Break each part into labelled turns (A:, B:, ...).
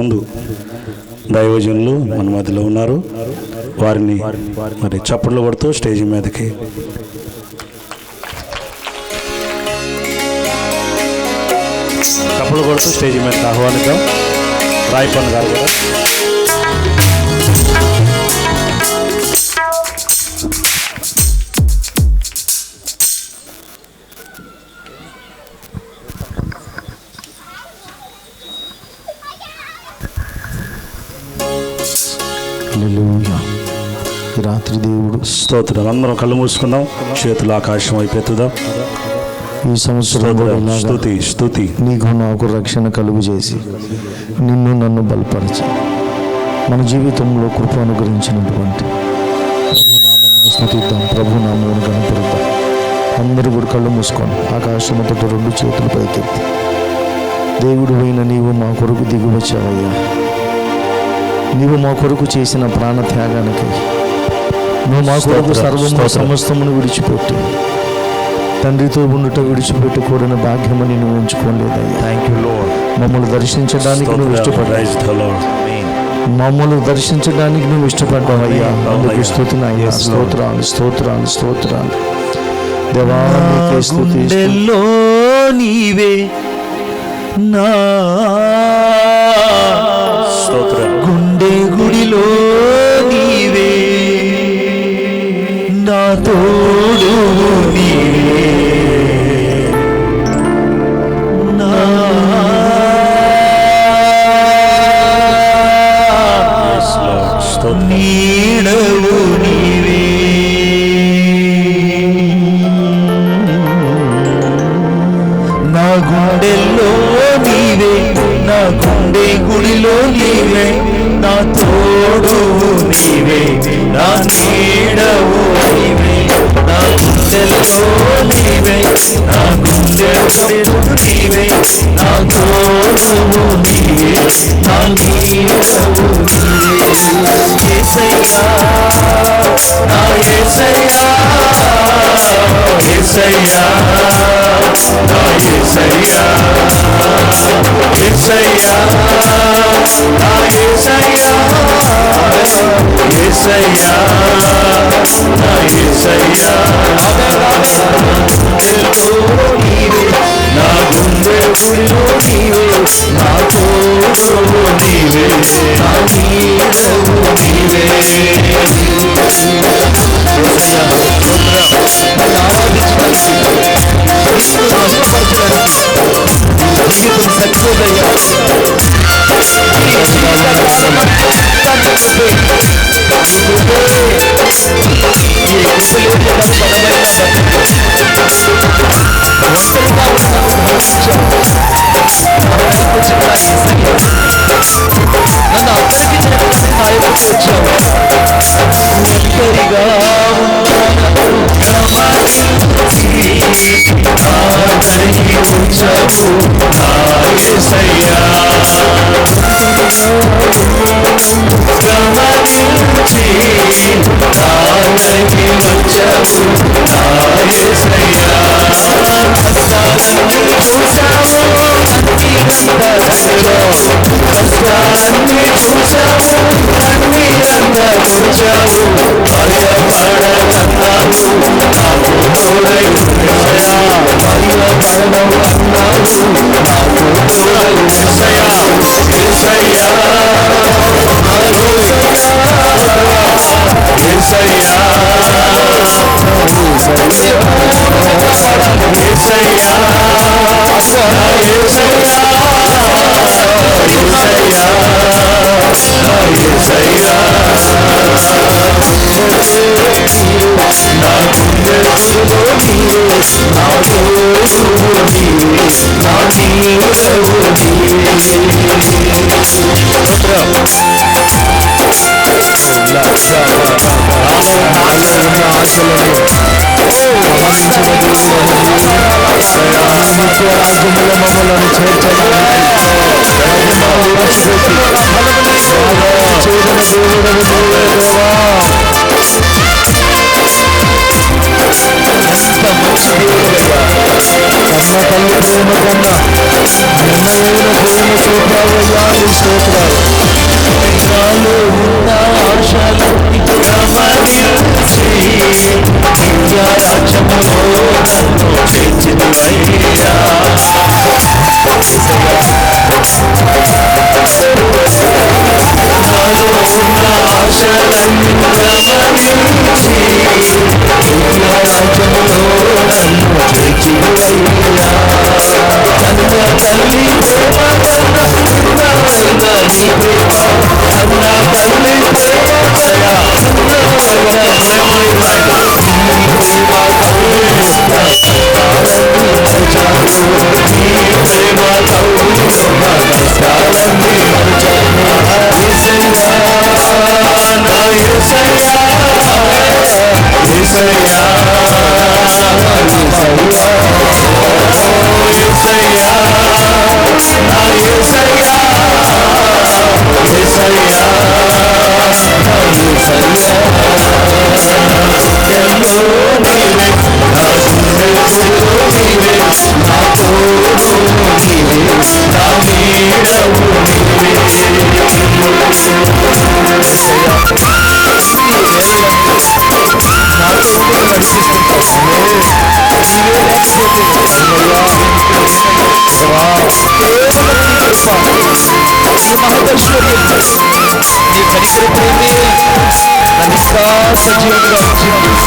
A: ముందు దైవజనులు మన మధ్యలో ఉన్నారు. వారిని మరి చప్పట్లు కొడుతూ స్టేజ్ మీదకి ఆహ్వానిద్దాం. రాయపన్న గారు కూడా
B: ఈ రాత్రి దేవుడు
A: స్తోత్రం. అందరం కళ్ళు మూసుకుందాం, చేతులు ఆకాశం వైపు ఎత్తుదాం.
B: ఈ సంవత్సరం
A: స్తుతి
B: నీకు నాకు రక్షణ కలుగు చేసి నిన్ను నన్ను బలపరిచి మన జీవితంలో కృప అనుగ్రహించినటువంటి ప్రభునామమును స్తుతిద్దాం, ప్రభునామమును గణపరుద్దాం. అందరూ కూడా కళ్ళు మూసుకొని ఆకాశముతో రెండు చేతులు పైకెత్తి, దేవుడు అయిన నీవు మా కొరకు దిగి వచ్చావయ్యా. నీవు మా కొరకు చేసిన ప్రాణ త్యాగానికి నువ్వు మా కొరకు సర్వము సమస్తమును విడిచిపెట్టి తండ్రితో ఉండుట విడిచిపెట్టకూడని భాగ్యమని నువ్వు ఎంచుకోలేదయ్యా.
A: Thank you lord.
B: మమ్మల్ని దర్శించడానికి నువ్వు ఇష్టపడ్డావయ్యా. అందుకు స్తుతినయ్యా. స్తోత్రాలు స్తోత్రాలు స్తోత్రాలు. దేవానికి స్తుతి. నీవే నా గుండె గుడిలో నీవే నా తోడు నీవే నా నీడవు నీవే నా గుండెల్లో నీవే నా గుండె గుడిలో నీవే నా తోడు నీవే నా నీడవు నీవే నా గుండెల్లో నీవే నా గుండె గుడిలో నీవే నా తోడు నీవే నా నీడవు నీవే. యేసయ్యా నా యేసయ్యా యేసయ్యా నా యేసయ్యా యేసయ్యా నా యేసయ్యా యేసయ్యా నా యేసయ్యా నా గుండె గుడిలో నీవే నా తోడు నీవే నా నీడవు నీవే. నన్ను అందరికీ ఒంటరిగా రాజ్యములో మమ్మల్ని కన్న తల్లి ప్రేమ కన్నా నిర్ణయమైన ప్రేమ చూపావయ్యా నీ స్తోత్రాలు.
C: మహదైశ్వర్యం నీ కనికర ప్రేమే నన్ను ఇంకా సజీవంగా ఉంచింది.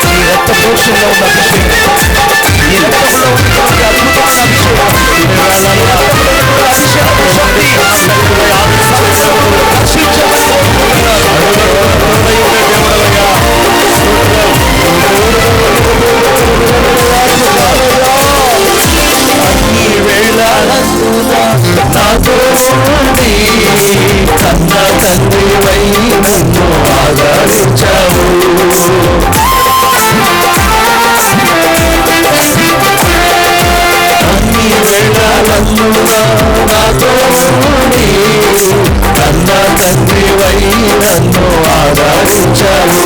C: ఈ రక్త దోషంలో ఉన్న అభిషేకం, ఈ రక్తంలో ఉన్నటువంటి అద్భుతమైన అభిషేకం, అభిషేకం శక్తి అన్ని వేళలందున నాతో ఉండి కన్న తండ్రివై నన్ను ఆదరించావు. అన్ని వేళలందున నాతో ఉండి కన్న తండ్రివై నన్ను ఆదరించావు.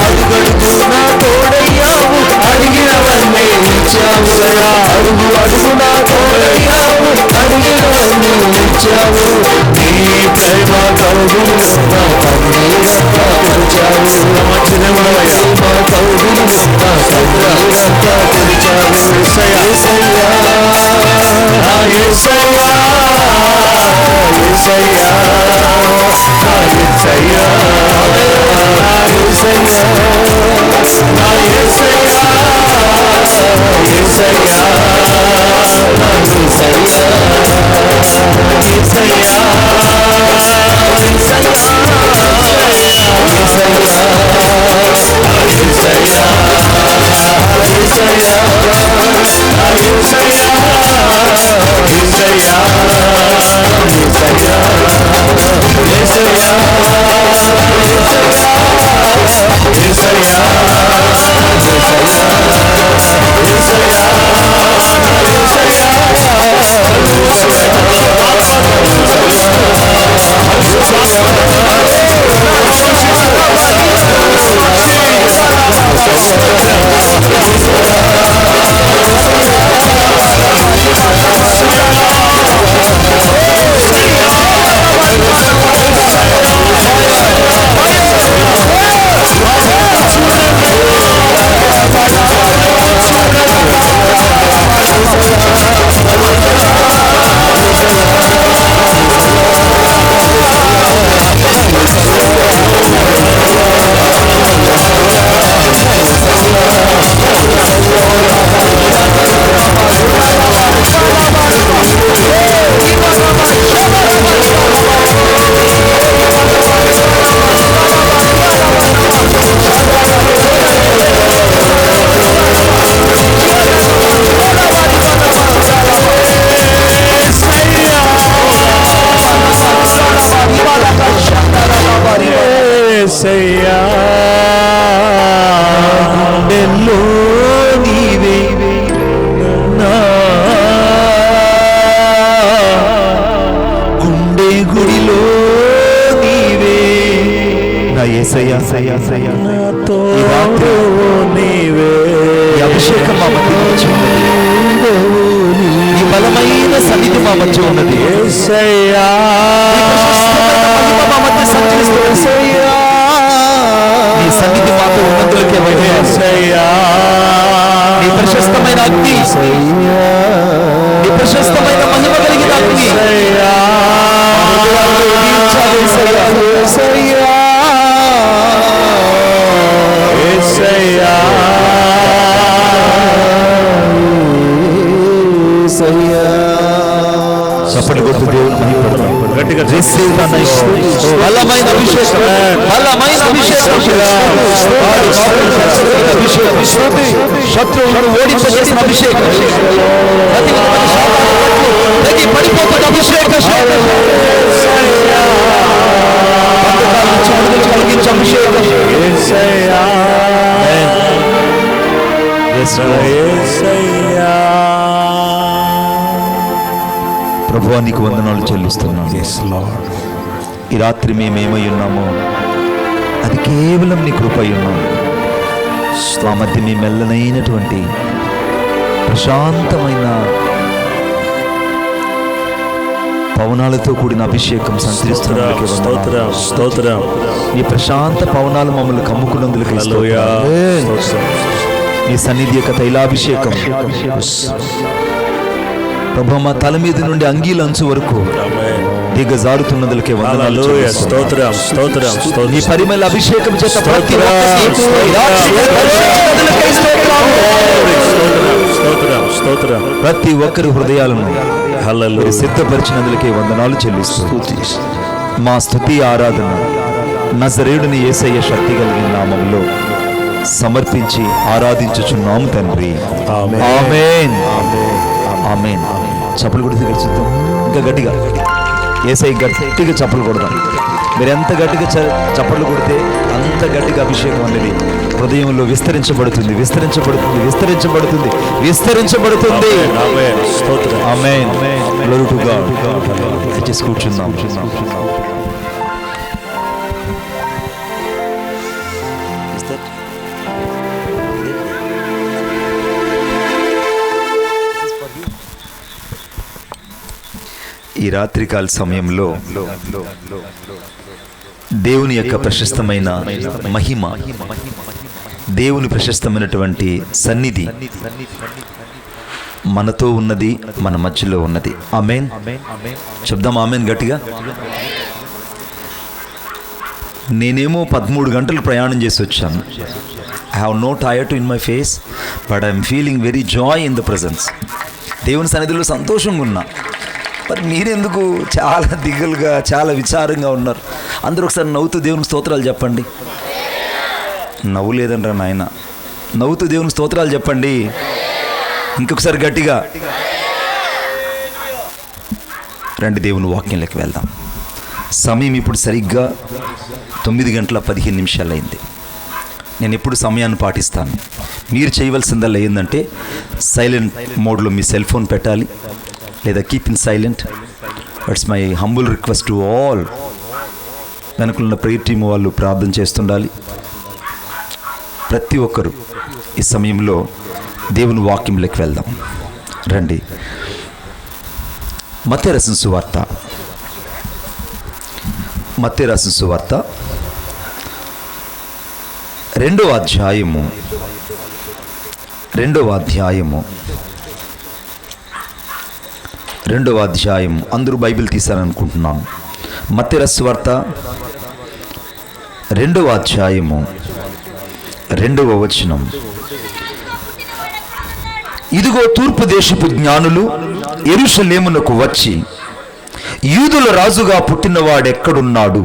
C: అడుగడుగున తోడయ్యావు, అడిగినవన్నీ ఇచ్చావు. అడుగు అడుగున తోడయ్యావు, అడిగినవన్నీ ఇచ్చావు. నీ ప్రేమ కౌగిలి నా కన్నీరంతా తెరిచావు. ప్రేమ కౌగిలి నా కన్నీరంతా తెరిచావు. యేసయ్యా నా యేసయ్యా, యేసయ్యా నా యేసయ్యా, యేసయ్యా నా యేసయ్యా, యేసయ్యా నా యేసయ్యా, యేసయ్యా యేసయ్యా గుండెల్లో నీవే, నా గుండె గుడిలో నీవే. నా యేసయ్యా నాతో నీవే. ఈ అభిషేకం మా మధ్య నుంచి ఉన్నది, ఈ బలమైన సన్నిధి మా మధ్య ఉన్నది. యేసయ్యా మా మధ్య సంచరిస్తుంది. నీ సన్నిధి మాతో ఉన్నందులకే యేసయ్యా, నీ ప్రశస్తమైన అగ్ని, నీ ప్రశస్తమైన మహిమ కలిగిన అగ్ని చప్పటి కొట్టు దేవుని మహిమపడతాం. గట్టిగా బలమైన అభిషేకం, బలమైన అభిషేకం, శత్రువులను ఓడింపజేసిన అభిషేకం, ప్రతి పడిపోతున్న అభిషేకం, కలిగించే అభిషేకం. ప్రభువా నీకు వందనాలు చెల్లిస్తున్నాను. ఈ రాత్రి మేమేమై ఉన్నామో అది కేవలం నీ కృపై ఉన్నాము. ఆ మధ్య మీ మెల్లనైనటువంటి ప్రశాంతమైన పవనాలతో కూడిన అభిషేకం సంచరిస్తున్నందుకే స్తోత్రం. ఈ ప్రశాంత పవనాలు మమ్మల్ని కమ్ముకున్నందుకు ఈ సన్నిధి యొక్క తైలాభిషేకం ప్రభు మా తల మీద నుండి అంగీల అంచు వరకు దిగజారుతున్నదులకే వందనాలు.
A: స్తోత్రం స్తోత్రం
C: నీ పరిమళ అభిషేకం చేత ప్రతి ప్రతి ఒక్కరి హృదయాలను సిద్ధపరిచినందులకే వందనాలు చెల్లిస్తూ మా స్తుతి ఆరాధన నజరేయుడిని యేసయ్య శక్తి కలిగిన నామములో సమర్పించి ఆరాధించుచున్నాము తండ్రి. ఆమేన్ ఆమేన్. చప్పలు కొడితే గడిచిద్దాం, ఇంకా గట్టిగా యేసయ్య గట్టిగా చప్పలు కొడదాం. మీరు ఎంత గట్టిగా చప్పట్లు కొడితే అంత గట్టిగా అభిషేకం అనేది హృదయంలో విస్తరించబడుతుంది విస్తరించబడుతుంది విస్తరించబడుతుంది విస్తరించబడుతుంది. ఆమేన్. Glory to God. దయచేసి కూర్చుందాం. ఈ రాత్రికాల సమయంలో దేవుని యొక్క ప్రశస్తమైన మహిమ, దేవుని ప్రశస్తమైనటువంటి సన్నిధి మనతో ఉన్నది, మన మధ్యలో ఉన్నది. ఆమేన్. చెప్దాం ఆమేన్ గట్టిగా. నేనేమో 13 గంటలు ప్రయాణం చేసి వచ్చాను. I have no tired in my face, but I'm feeling very joy in the presence. దేవుని సన్నిధిలో సంతోషంగా ఉన్నా. మరి మీరెందుకు చాలా దిగులుగా, చాలా విచారంగా ఉన్నారు? అందరూ ఒకసారి నవ్వుతూ దేవునికి స్తోత్రాలు చెప్పండి. నవ్వు లేదంటారా నాయన? నవ్వుతూ దేవునికి స్తోత్రాలు చెప్పండి. ఇంకొకసారి గట్టిగా రండి. దేవుని వాక్యంలోకి వెళ్దాం. సమయం ఇప్పుడు సరిగ్గా 9:15 అయింది. నేను ఎప్పుడు సమయాన్ని పాటిస్తాను. మీరు చేయవలసిందల్లా ఏంటంటే సైలెంట్ మోడ్లో మీ సెల్ ఫోన్ పెట్టాలి, లేదా keep in silent. It's my humble request to all. వెనకున్న ప్రేయర్ టీమ్ వాళ్ళు ప్రార్థన చేస్తుండాలి. ప్రతి ఒక్కరూ ఈ సమయంలో దేవుని వాక్యంలోకి వెళ్దాం రండి. మత్తయి రాసిన సువార్త, మత్తయి రాసిన సువార్త 2వ అధ్యాయము 2వ అధ్యాయం. అందరూ బైబిల్ తీశారనుకుంటున్నాను. మత్తయి రాసిన సువార్త 2వ అధ్యాయము 2వ వచనం. ఇదిగో తూర్పు దేశపు జ్ఞానులు యెరూషలేమునకు వచ్చి, యూదుల రాజుగా పుట్టినవాడెక్కడున్నాడు?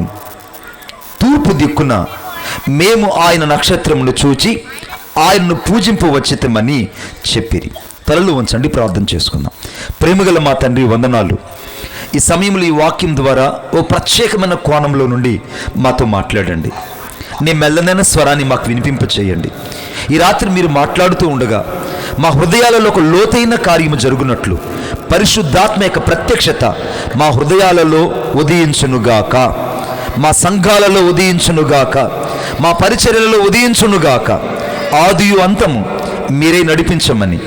C: తూర్పు దిక్కున మేము ఆయన నక్షత్రమును చూచి ఆయన్ను పూజింపవచ్చితమని చెప్పిరి. తలలు వంచండి, ప్రార్థన చేసుకుందాం. ప్రేమగల మా తండ్రి, వందనాలు. ఈ సమయంలో ఈ వాక్యం ద్వారా ఓ ప్రత్యేకమైన కోణంలో నుండి మాతో మాట్లాడండి. నీ మెల్లనైన స్వరాన్ని మాకు వినిపింప చేయండి. ఈ రాత్రి మీరు మాట్లాడుతూ ఉండగా మా హృదయాలలో ఒక లోతైన కార్యము జరుగునట్లు పరిశుద్ధాత్మ యొక్క ప్రత్యక్షత మా హృదయాలలో ఉదయించునుగాక, మా సంఘాలలో ఉదయించునుగాక, మా పరిచర్యలలో ఉదయించునుగాక. ఆదియు అంతము మీరే నడిపించమని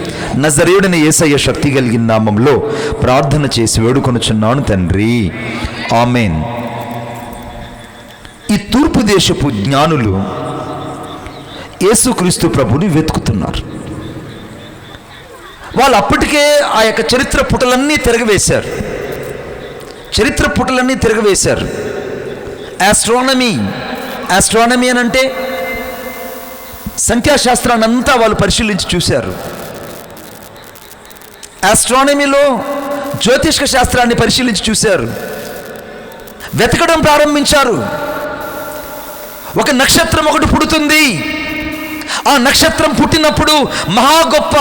C: నజరేయుడైన యేసయ్య శక్తి కలిగిన నామంలో ప్రార్థన చేసి వేడుకొనుచున్నాను తండ్రి. ఆమేన్. ఈ తూర్పు దేశపు జ్ఞానులు యేసుక్రీస్తు ప్రభుని వెతుకుతున్నారు. వాళ్ళు అప్పటికే ఆ యొక్క చరిత్ర పుటలన్నీ తిరగవేశారు. ఆస్ట్రానమీ అని అంటే సంఖ్యాశాస్త్రాన్ని అంతా వాళ్ళు పరిశీలించి చూశారు. ఆస్ట్రానమీలో జ్యోతిష్క శాస్త్రాన్ని పరిశీలించి చూశారు. వెతకడం ప్రారంభించారు. ఒక నక్షత్రం ఒకటి పుడుతుంది. ఆ నక్షత్రం పుట్టినప్పుడు మహా గొప్ప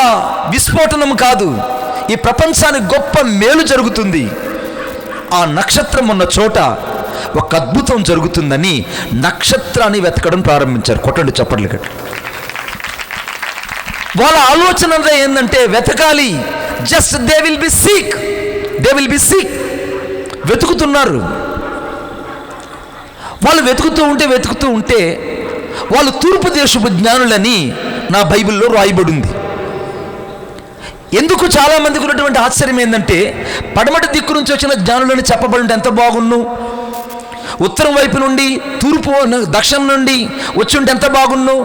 C: విస్ఫోటనం కాదు, ఈ ప్రపంచానికి గొప్ప మేలు జరుగుతుంది. ఆ నక్షత్రం ఉన్న చోట ఒక అద్భుతం జరుగుతుందని నక్షత్రాన్ని వెతకడం ప్రారంభించారు. కొట్టండి చప్పట్లు కట్టి. వాళ్ళ ఆలోచన ఏంటంటే వెతకాలి. Just they will be seek. వెతుకుతున్నారు. వాళ్ళు వెతుకుతూ ఉంటే వాళ్ళు తూర్పు దేశపు జ్ఞానులని నా బైబిల్లో రాయబడింది. ఎందుకు చాలామందికి ఉన్నటువంటి ఆశ్చర్యం ఏంటంటే పడమటి దిక్కు నుంచి వచ్చిన జ్ఞానులని చెప్పబడి ఉంటే ఎంత బాగున్ను, ఉత్తరం వైపు నుండి తూర్పు దక్షిణం నుండి వచ్చి ఉంటే ఎంత బాగున్ను.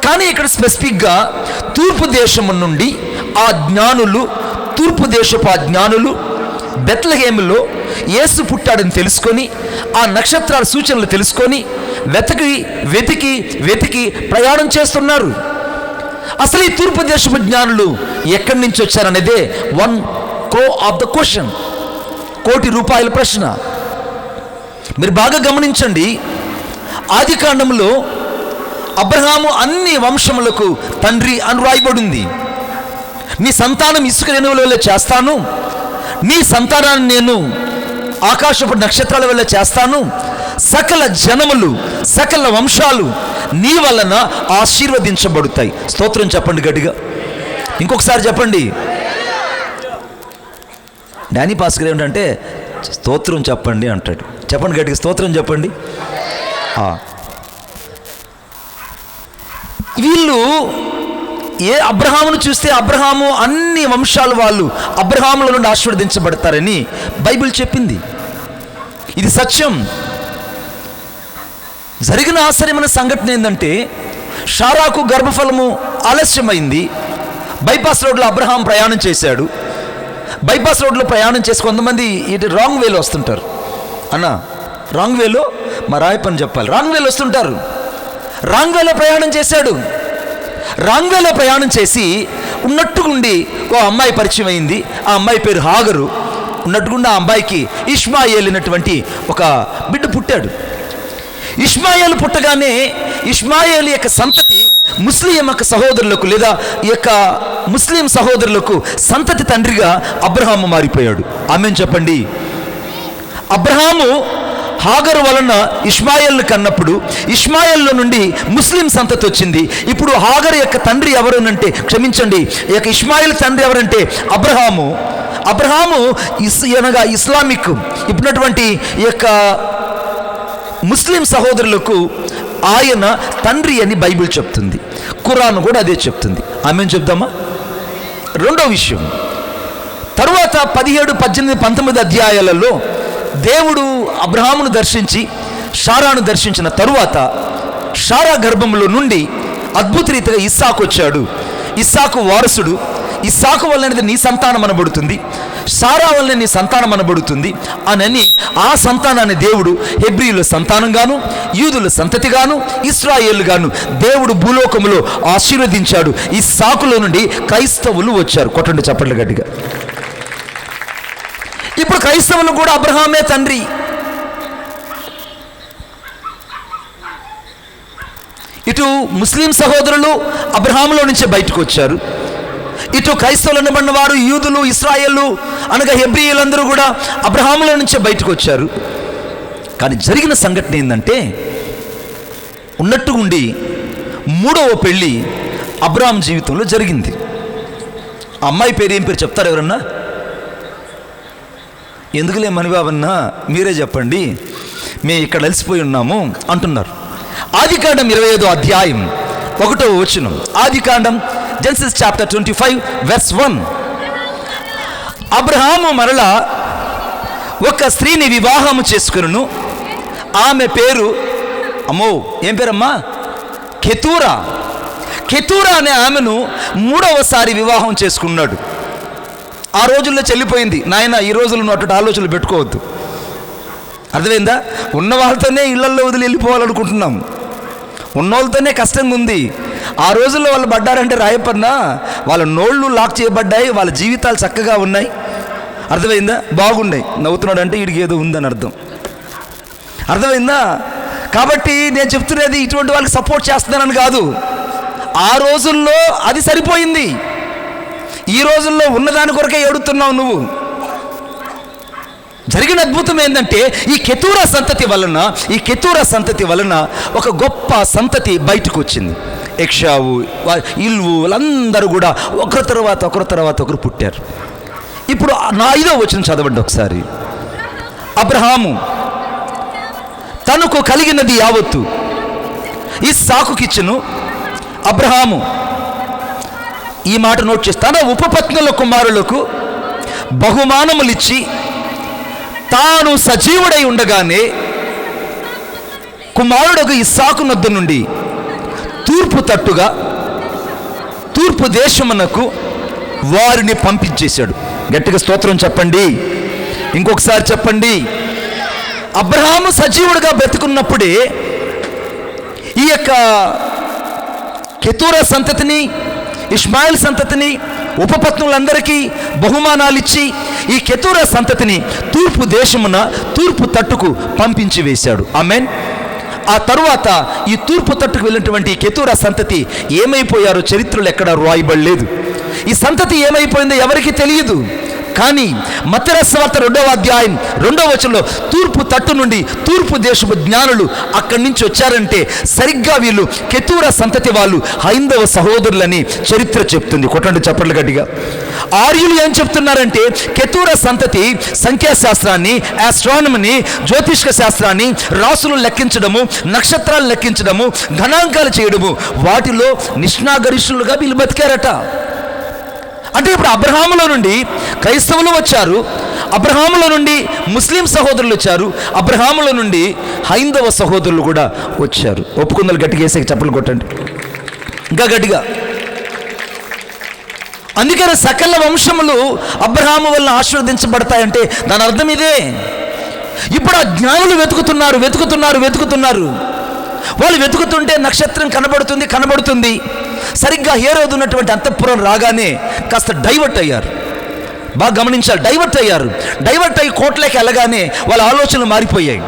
C: కానీ ఇక్కడ స్పెసిఫిక్గా తూర్పు దేశం నుండి ఆ జ్ఞానులు
D: తూర్పు దేశపు జ్ఞానులు బెత్లెహేములో యేసు పుట్టాడని తెలుసుకొని, ఆ నక్షత్రాల సూచనలు తెలుసుకొని వెతికి ప్రయాణం చేస్తున్నారు. అసలు ఈ తూర్పు దేశపు జ్ఞానులు ఎక్కడి నుంచి వచ్చారనేదే వన్ ఆఫ్ ద క్వశ్చన్, ₹1,00,00,000 ప్రశ్న. మీరు బాగా గమనించండి. ఆది కాండంలో అబ్రహాము అన్ని వంశములకు తండ్రి అని రాయబడింది. నీ సంతానం ఇసుక రేణువుల వల్ల చేస్తాను, నీ సంతానాన్ని నేను ఆకాశపు నక్షత్రాల వల్ల చేస్తాను, సకల జనములు సకల వంశాలు నీ వలన ఆశీర్వదించబడతాయి. స్తోత్రం చెప్పండి గట్టిగా. ఇంకొకసారి చెప్పండి. డానీ పాస్కర్ ఏమిటంటే స్తోత్రం చెప్పండి అంటాడు. చెప్పండి గట్టిగా, స్తోత్రం చెప్పండి. వీళ్ళు అబ్రహామును చూస్తే అబ్రహాము అన్ని వంశాల వాళ్ళు అబ్రహాముల నుండి ఆశీర్వదించబడతారని బైబిల్ చెప్పింది. ఇది సత్యం. జరిగిన ఆశ్చర్యమైన సంఘటన ఏంటంటే, షారాకు గర్భఫలము ఆలస్యమైంది. బైపాస్ రోడ్లో అబ్రహాం ప్రయాణం చేశాడు. బైపాస్ రోడ్లో ప్రయాణం చేసి కొంతమంది ఇటు రాంగ్ వేలో వస్తుంటారు. రాంగ్ వేలో మా రాయపని చెప్పాలి, రాంగ్ వేలో వస్తుంటారు. రాంగ్ వేలో ప్రయాణం చేశాడు. రాంగ్ వేలో ప్రయాణం చేసి ఉన్నట్టుగుండి ఓ అమ్మాయి పరిచయం అయింది. ఆ అమ్మాయి పేరు హాగరు. ఉన్నట్టుగుండి ఆ అమ్మాయికి ఇష్మాయేల్ అనేటువంటి ఒక బిడ్డ పుట్టాడు. ఇష్మాయేల్ పుట్టగానే ఇష్మాయేల్ యొక్క సంతతి ముస్లిం యొక్క సహోదరులకు లేదా ఈ యొక్క ముస్లిం సహోదరులకు సంతతి తండ్రిగా అబ్రహాము మారిపోయాడు. ఆమేన్ చెప్పండి. అబ్రహాము హాగరు వలన ఇష్మాయేల్ను కన్నప్పుడు ఇష్మాయేల్లో నుండి ముస్లిం సంతతి వచ్చింది. ఇప్పుడు హాగరు యొక్క తండ్రి ఎవరనంటే, క్షమించండి, ఈ యొక్క ఇష్మాయేల్ తండ్రి ఎవరంటే అబ్రహాము. అనగా ఇస్లామిక్ ఇప్పుడున్నటువంటి ఈ యొక్క ముస్లిం సహోదరులకు ఆయన తండ్రి అని బైబిల్ చెప్తుంది. ఖురాన్ కూడా అదే చెప్తుంది. ఆమేన్ చెప్దామా? రెండో విషయం, తరువాత 17, 18, 19 అధ్యాయాలలో దేవుడు అబ్రహామును దర్శించి షారాను దర్శించిన తరువాత షారా గర్భంలో నుండి అద్భుత రీతిగా ఇస్సాకు వచ్చాడు. ఇస్సాకు వారసుడు. ఇస్సాకు వల్లనేది నీ సంతానం అనబడుతుంది, సారా వల్లనే నీ సంతానం అనబడుతుంది అని ఆ సంతానాన్ని దేవుడు హెబ్రీయుల సంతానంగాను, యూదుల సంతతిగాను, ఇశ్రాయేలుగాను దేవుడు భూలోకములో ఆశీర్వదించాడు. ఇస్సాకులో నుండి క్రైస్తవులు వచ్చారు. కొట్టండి చప్పట్లు గట్టిగా. ఇప్పుడు క్రైస్తవులు కూడా అబ్రహామే తండ్రి. ఇటు ముస్లిం సహోదరులు అబ్రహాములో నుంచే బయటకు వచ్చారు. ఇటు క్రైస్తవులు అనబడిన వారు యూదులు, ఇశ్రాయేలు అనగా హెబ్రీయులందరూ కూడా అబ్రహాములో నుంచే బయటకు వచ్చారు. కానీ జరిగిన సంఘటన ఏంటంటే, ఉన్నట్టుగుండి 3వ పెళ్ళి అబ్రహాం జీవితంలో జరిగింది. ఆ అమ్మాయి పేరు ఏం పేరు చెప్తారు ఎవరన్నా? ఎందుకులే మణిబాబన్నా మీరే చెప్పండి, మేము ఇక్కడ అలసిపోయి ఉన్నాము అంటున్నారు. ఆదికాండం 25వ అధ్యాయం 1వ వచనం. ఆదికాండం జెనసిస్ చాప్టర్ 25 verse 1. అబ్రహాము మరలా ఒక స్త్రీని వివాహము చేసుకును. ఆమె పేరు ఏం పేరమ్మా? కెతూరా. కెతూరా అనే ఆమెను 3వసారి వివాహం చేసుకున్నాడు. ఆ రోజుల్లో చెల్లిపోయింది. నాయన ఈ రోజుల్లో నువ్వు అటు ఆలోచనలు పెట్టుకోవద్దు. అర్థమైందా? ఉన్న వాళ్ళతోనే ఇళ్లల్లో వదిలి వెళ్ళిపోవాలనుకుంటున్నాం. ఉన్నోళ్ళతోనే కష్టంగా ఉంది. ఆ రోజుల్లో వాళ్ళు పడ్డారంటే రాయపన్నా వాళ్ళ నోళ్ళు లాక్ చేయబడ్డాయి, వాళ్ళ జీవితాలు చక్కగా ఉన్నాయి. అర్థమైందా? బాగున్నాయి. నవ్వుతున్నాడు అంటే వీడికి ఏదో ఉందని అర్థం. అర్థమైందా? కాబట్టి నేను చెప్తున్నది ఇటువంటి వాళ్ళకి సపోర్ట్ చేస్తున్నానని కాదు. ఆ రోజుల్లో అది సరిపోయింది. ఈ రోజుల్లో ఉన్నదాని కొరకే ఏడుతున్నావు నువ్వు. జరిగిన అద్భుతం ఏంటంటే, ఈ కెతూరా సంతతి వలన ఒక గొప్ప సంతతి బయటకు వచ్చింది. ఎక్షావు, ఇల్వు వాళ్ళందరూ కూడా ఒకరి తర్వాత ఒకరు పుట్టారు. ఇప్పుడు 5వ వచనం చదవండి ఒకసారి. అబ్రహాము తనకు కలిగినది యావత్తు ఇస్సాకుకిచ్చెను. అబ్రహాము ఈ మాట నోట్ చేసి తన ఉపపత్నుల కుమారులకు బహుమానములిచ్చి తాను సజీవుడై ఉండగానే కుమారుడుకు ఇస్సాకు నొద్ద నుండి తూర్పు దేశమునకు వారిని పంపించేశాడు. గట్టిగా స్తోత్రం చెప్పండి. ఇంకొకసారి చెప్పండి. అబ్రహాము సజీవుడిగా బ్రతుకున్నప్పుడే ఈ యొక్క కెతూరా సంతతిని, ఇష్మాయిల్ సంతతిని, ఉపపత్నులందరికీ బహుమానాలు ఇచ్చి ఈ కెతూరా సంతతిని తూర్పు దేశమున తూర్పు తట్టుకు పంపించి వేశాడు. ఆమేన్. ఆ తరువాత ఈ తూర్పు తట్టుకు వెళ్ళినటువంటి కెతూరా సంతతి ఏమైపోయారో చరిత్రలో ఎక్కడా రాయబడలేదు. ఈ సంతతి ఏమైపోయిందో ఎవరికి తెలియదు. కానీ మత్తయి సువార్త 2వ అధ్యాయం 2వ వచనంలో తూర్పు తట్టు నుండి తూర్పు దేశపు జ్ఞానులు అక్కడి నుంచి వచ్చారంటే సరిగ్గా వీళ్ళు కెతూరా సంతతి వాళ్ళు హైందవ సహోదరులని చరిత్ర చెప్తుంది. కొట్టండి చప్పట్లు గట్టిగా. ఆర్యులు ఏం చెప్తున్నారంటే కెతూరా సంతతి సంఖ్యాశాస్త్రాన్ని, ఆస్ట్రానమీని, జ్యోతిష్క శాస్త్రాన్ని, రాసులు లెక్కించడము, నక్షత్రాలు లెక్కించడము, గణాంకాలు చేయడము, వాటిలో నిష్ణాగరిష్ఠులుగా వీళ్ళు బతికారట. అంటే ఇప్పుడు అబ్రహాములో నుండి క్రైస్తవులు వచ్చారు, అబ్రహాములో నుండి ముస్లిం సహోదరులు వచ్చారు, అబ్రహాములో నుండి హైందవ సహోదరులు కూడా వచ్చారు. ఒప్పుకుందలు గట్టిగా వేసే చప్పలు కొట్టండి ఇంకా గట్టిగా. అందుకని సకల వంశములు అబ్రహాము వల్ల ఆశీర్వదించబడతాయంటే దాని అర్థం ఇదే. ఇప్పుడు ఆ జ్ఞానులు వెతుకుతున్నారు. వాళ్ళు వెతుకుతుంటే నక్షత్రం కనబడుతుంది. సరిగ్గా హేరోదు ఉన్నటువంటి అంతఃపురం రాగానే కాస్త డైవర్ట్ అయ్యారు. బాగా గమనించాలి, డైవర్ట్ అయ్యి కోట్లోకి వెళ్ళగానే వాళ్ళ ఆలోచనలు మారిపోయాయి.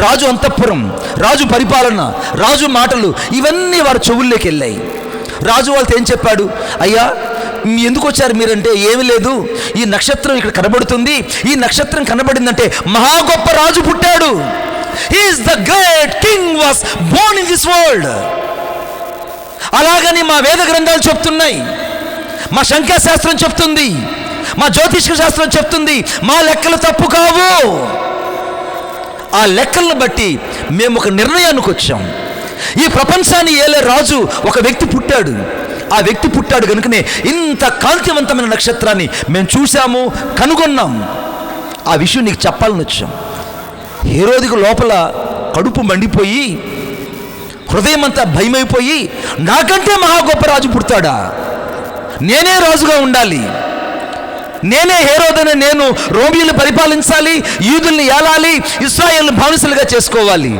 D: రాజు అంతఃపురం, రాజు పరిపాలన, రాజు మాటలు ఇవన్నీ వారి చెవుల్లోకి వెళ్ళాయి. రాజు వాళ్ళతో ఏం చెప్పాడు? అయ్యా ఎందుకు వచ్చారు మీరంటే, ఏమి లేదు, ఈ నక్షత్రం ఇక్కడ కనబడుతుంది, ఈ నక్షత్రం కనబడిందంటే మహా గొప్ప రాజు పుట్టాడు. He is the great king was born in this world. అలాగని మా వేద గ్రంథాలు చెప్తున్నాయి, మా సంఖ్యాశాస్త్రం చెప్తుంది, మా జ్యోతిష్క శాస్త్రం చెప్తుంది. మా లెక్కలు తప్పు కావు. ఆ లెక్కలను బట్టి మేము ఒక నిర్ణయానికి వచ్చాం. ఈ ప్రపంచాన్ని ఏలే రాజు ఒక వ్యక్తి పుట్టాడు. ఆ వ్యక్తి పుట్టాడు కనుకనే ఇంత కాంతివంతమైన నక్షత్రాన్ని మేము చూసాము, కనుగొన్నాం. ఆ విషయం నీకు చెప్పాలని వచ్చాం. హేరోదుకు లోపల కడుపు మండిపోయి, హృదయం అంతా భయమైపోయి, నాకంటే మహా గొప్ప రాజు పుడతాడా, నేనే రాజుగా ఉండాలి, నేనే హేరోదుని, నేను రోమియోని పరిపాలించాలి, యూదుల్ని ఏలాలి, ఇశ్రాయేలుని బానిసలుగా చేసుకోవాలి,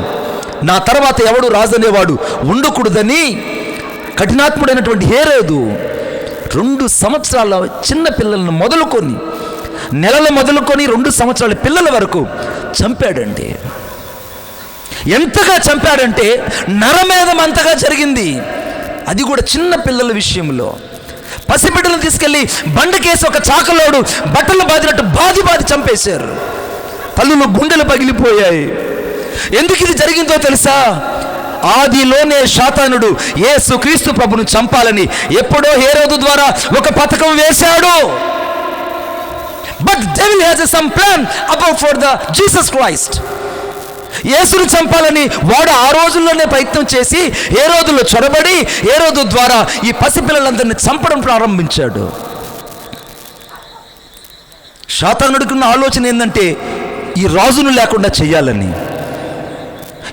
D: నా తర్వాత ఎవడు రాజు అనేవాడు ఉండకూడదని కఠినాత్ముడైనటువంటి హేరోదు 2 సంవత్సరాల చిన్న పిల్లలను మొదలుకొని, నెలలు మొదలుకొని 2 సంవత్సరాల పిల్లల వరకు చంపాడండి. ఎంతగా చంపాడంటే నరమేధం అంతగా జరిగింది. అది కూడా చిన్న పిల్లల విషయంలో. పసిబిడ్డలను తీసుకెళ్లి బండకేసి ఒక చాకలోడు బట్టలు బాదినట్టు బాది చంపేశారు. తల్లులు గుండెలు పగిలిపోయాయి. ఎందుకు ఇది జరిగిందో తెలుసా? ఆదిలోనే శాతానుడు యేసుక్రీస్తు ప్రభును చంపాలని ఎప్పుడో హేరోదు ద్వారా ఒక పథకం వేశాడు. But devil has some plan about for the Jesus Christ. యేసును చంపాలని వాడు ఆ రోజుల్లోనే ప్రయత్నం చేసి హేరోదులో చొరబడి హేరోదు ద్వారా ఈ పసిపిల్లలందరినీ చంపడం ప్రారంభించాడు. శాతానుడికున్న ఆలోచన ఏంటంటే ఈ రాజును లేకుండా చేయాలని.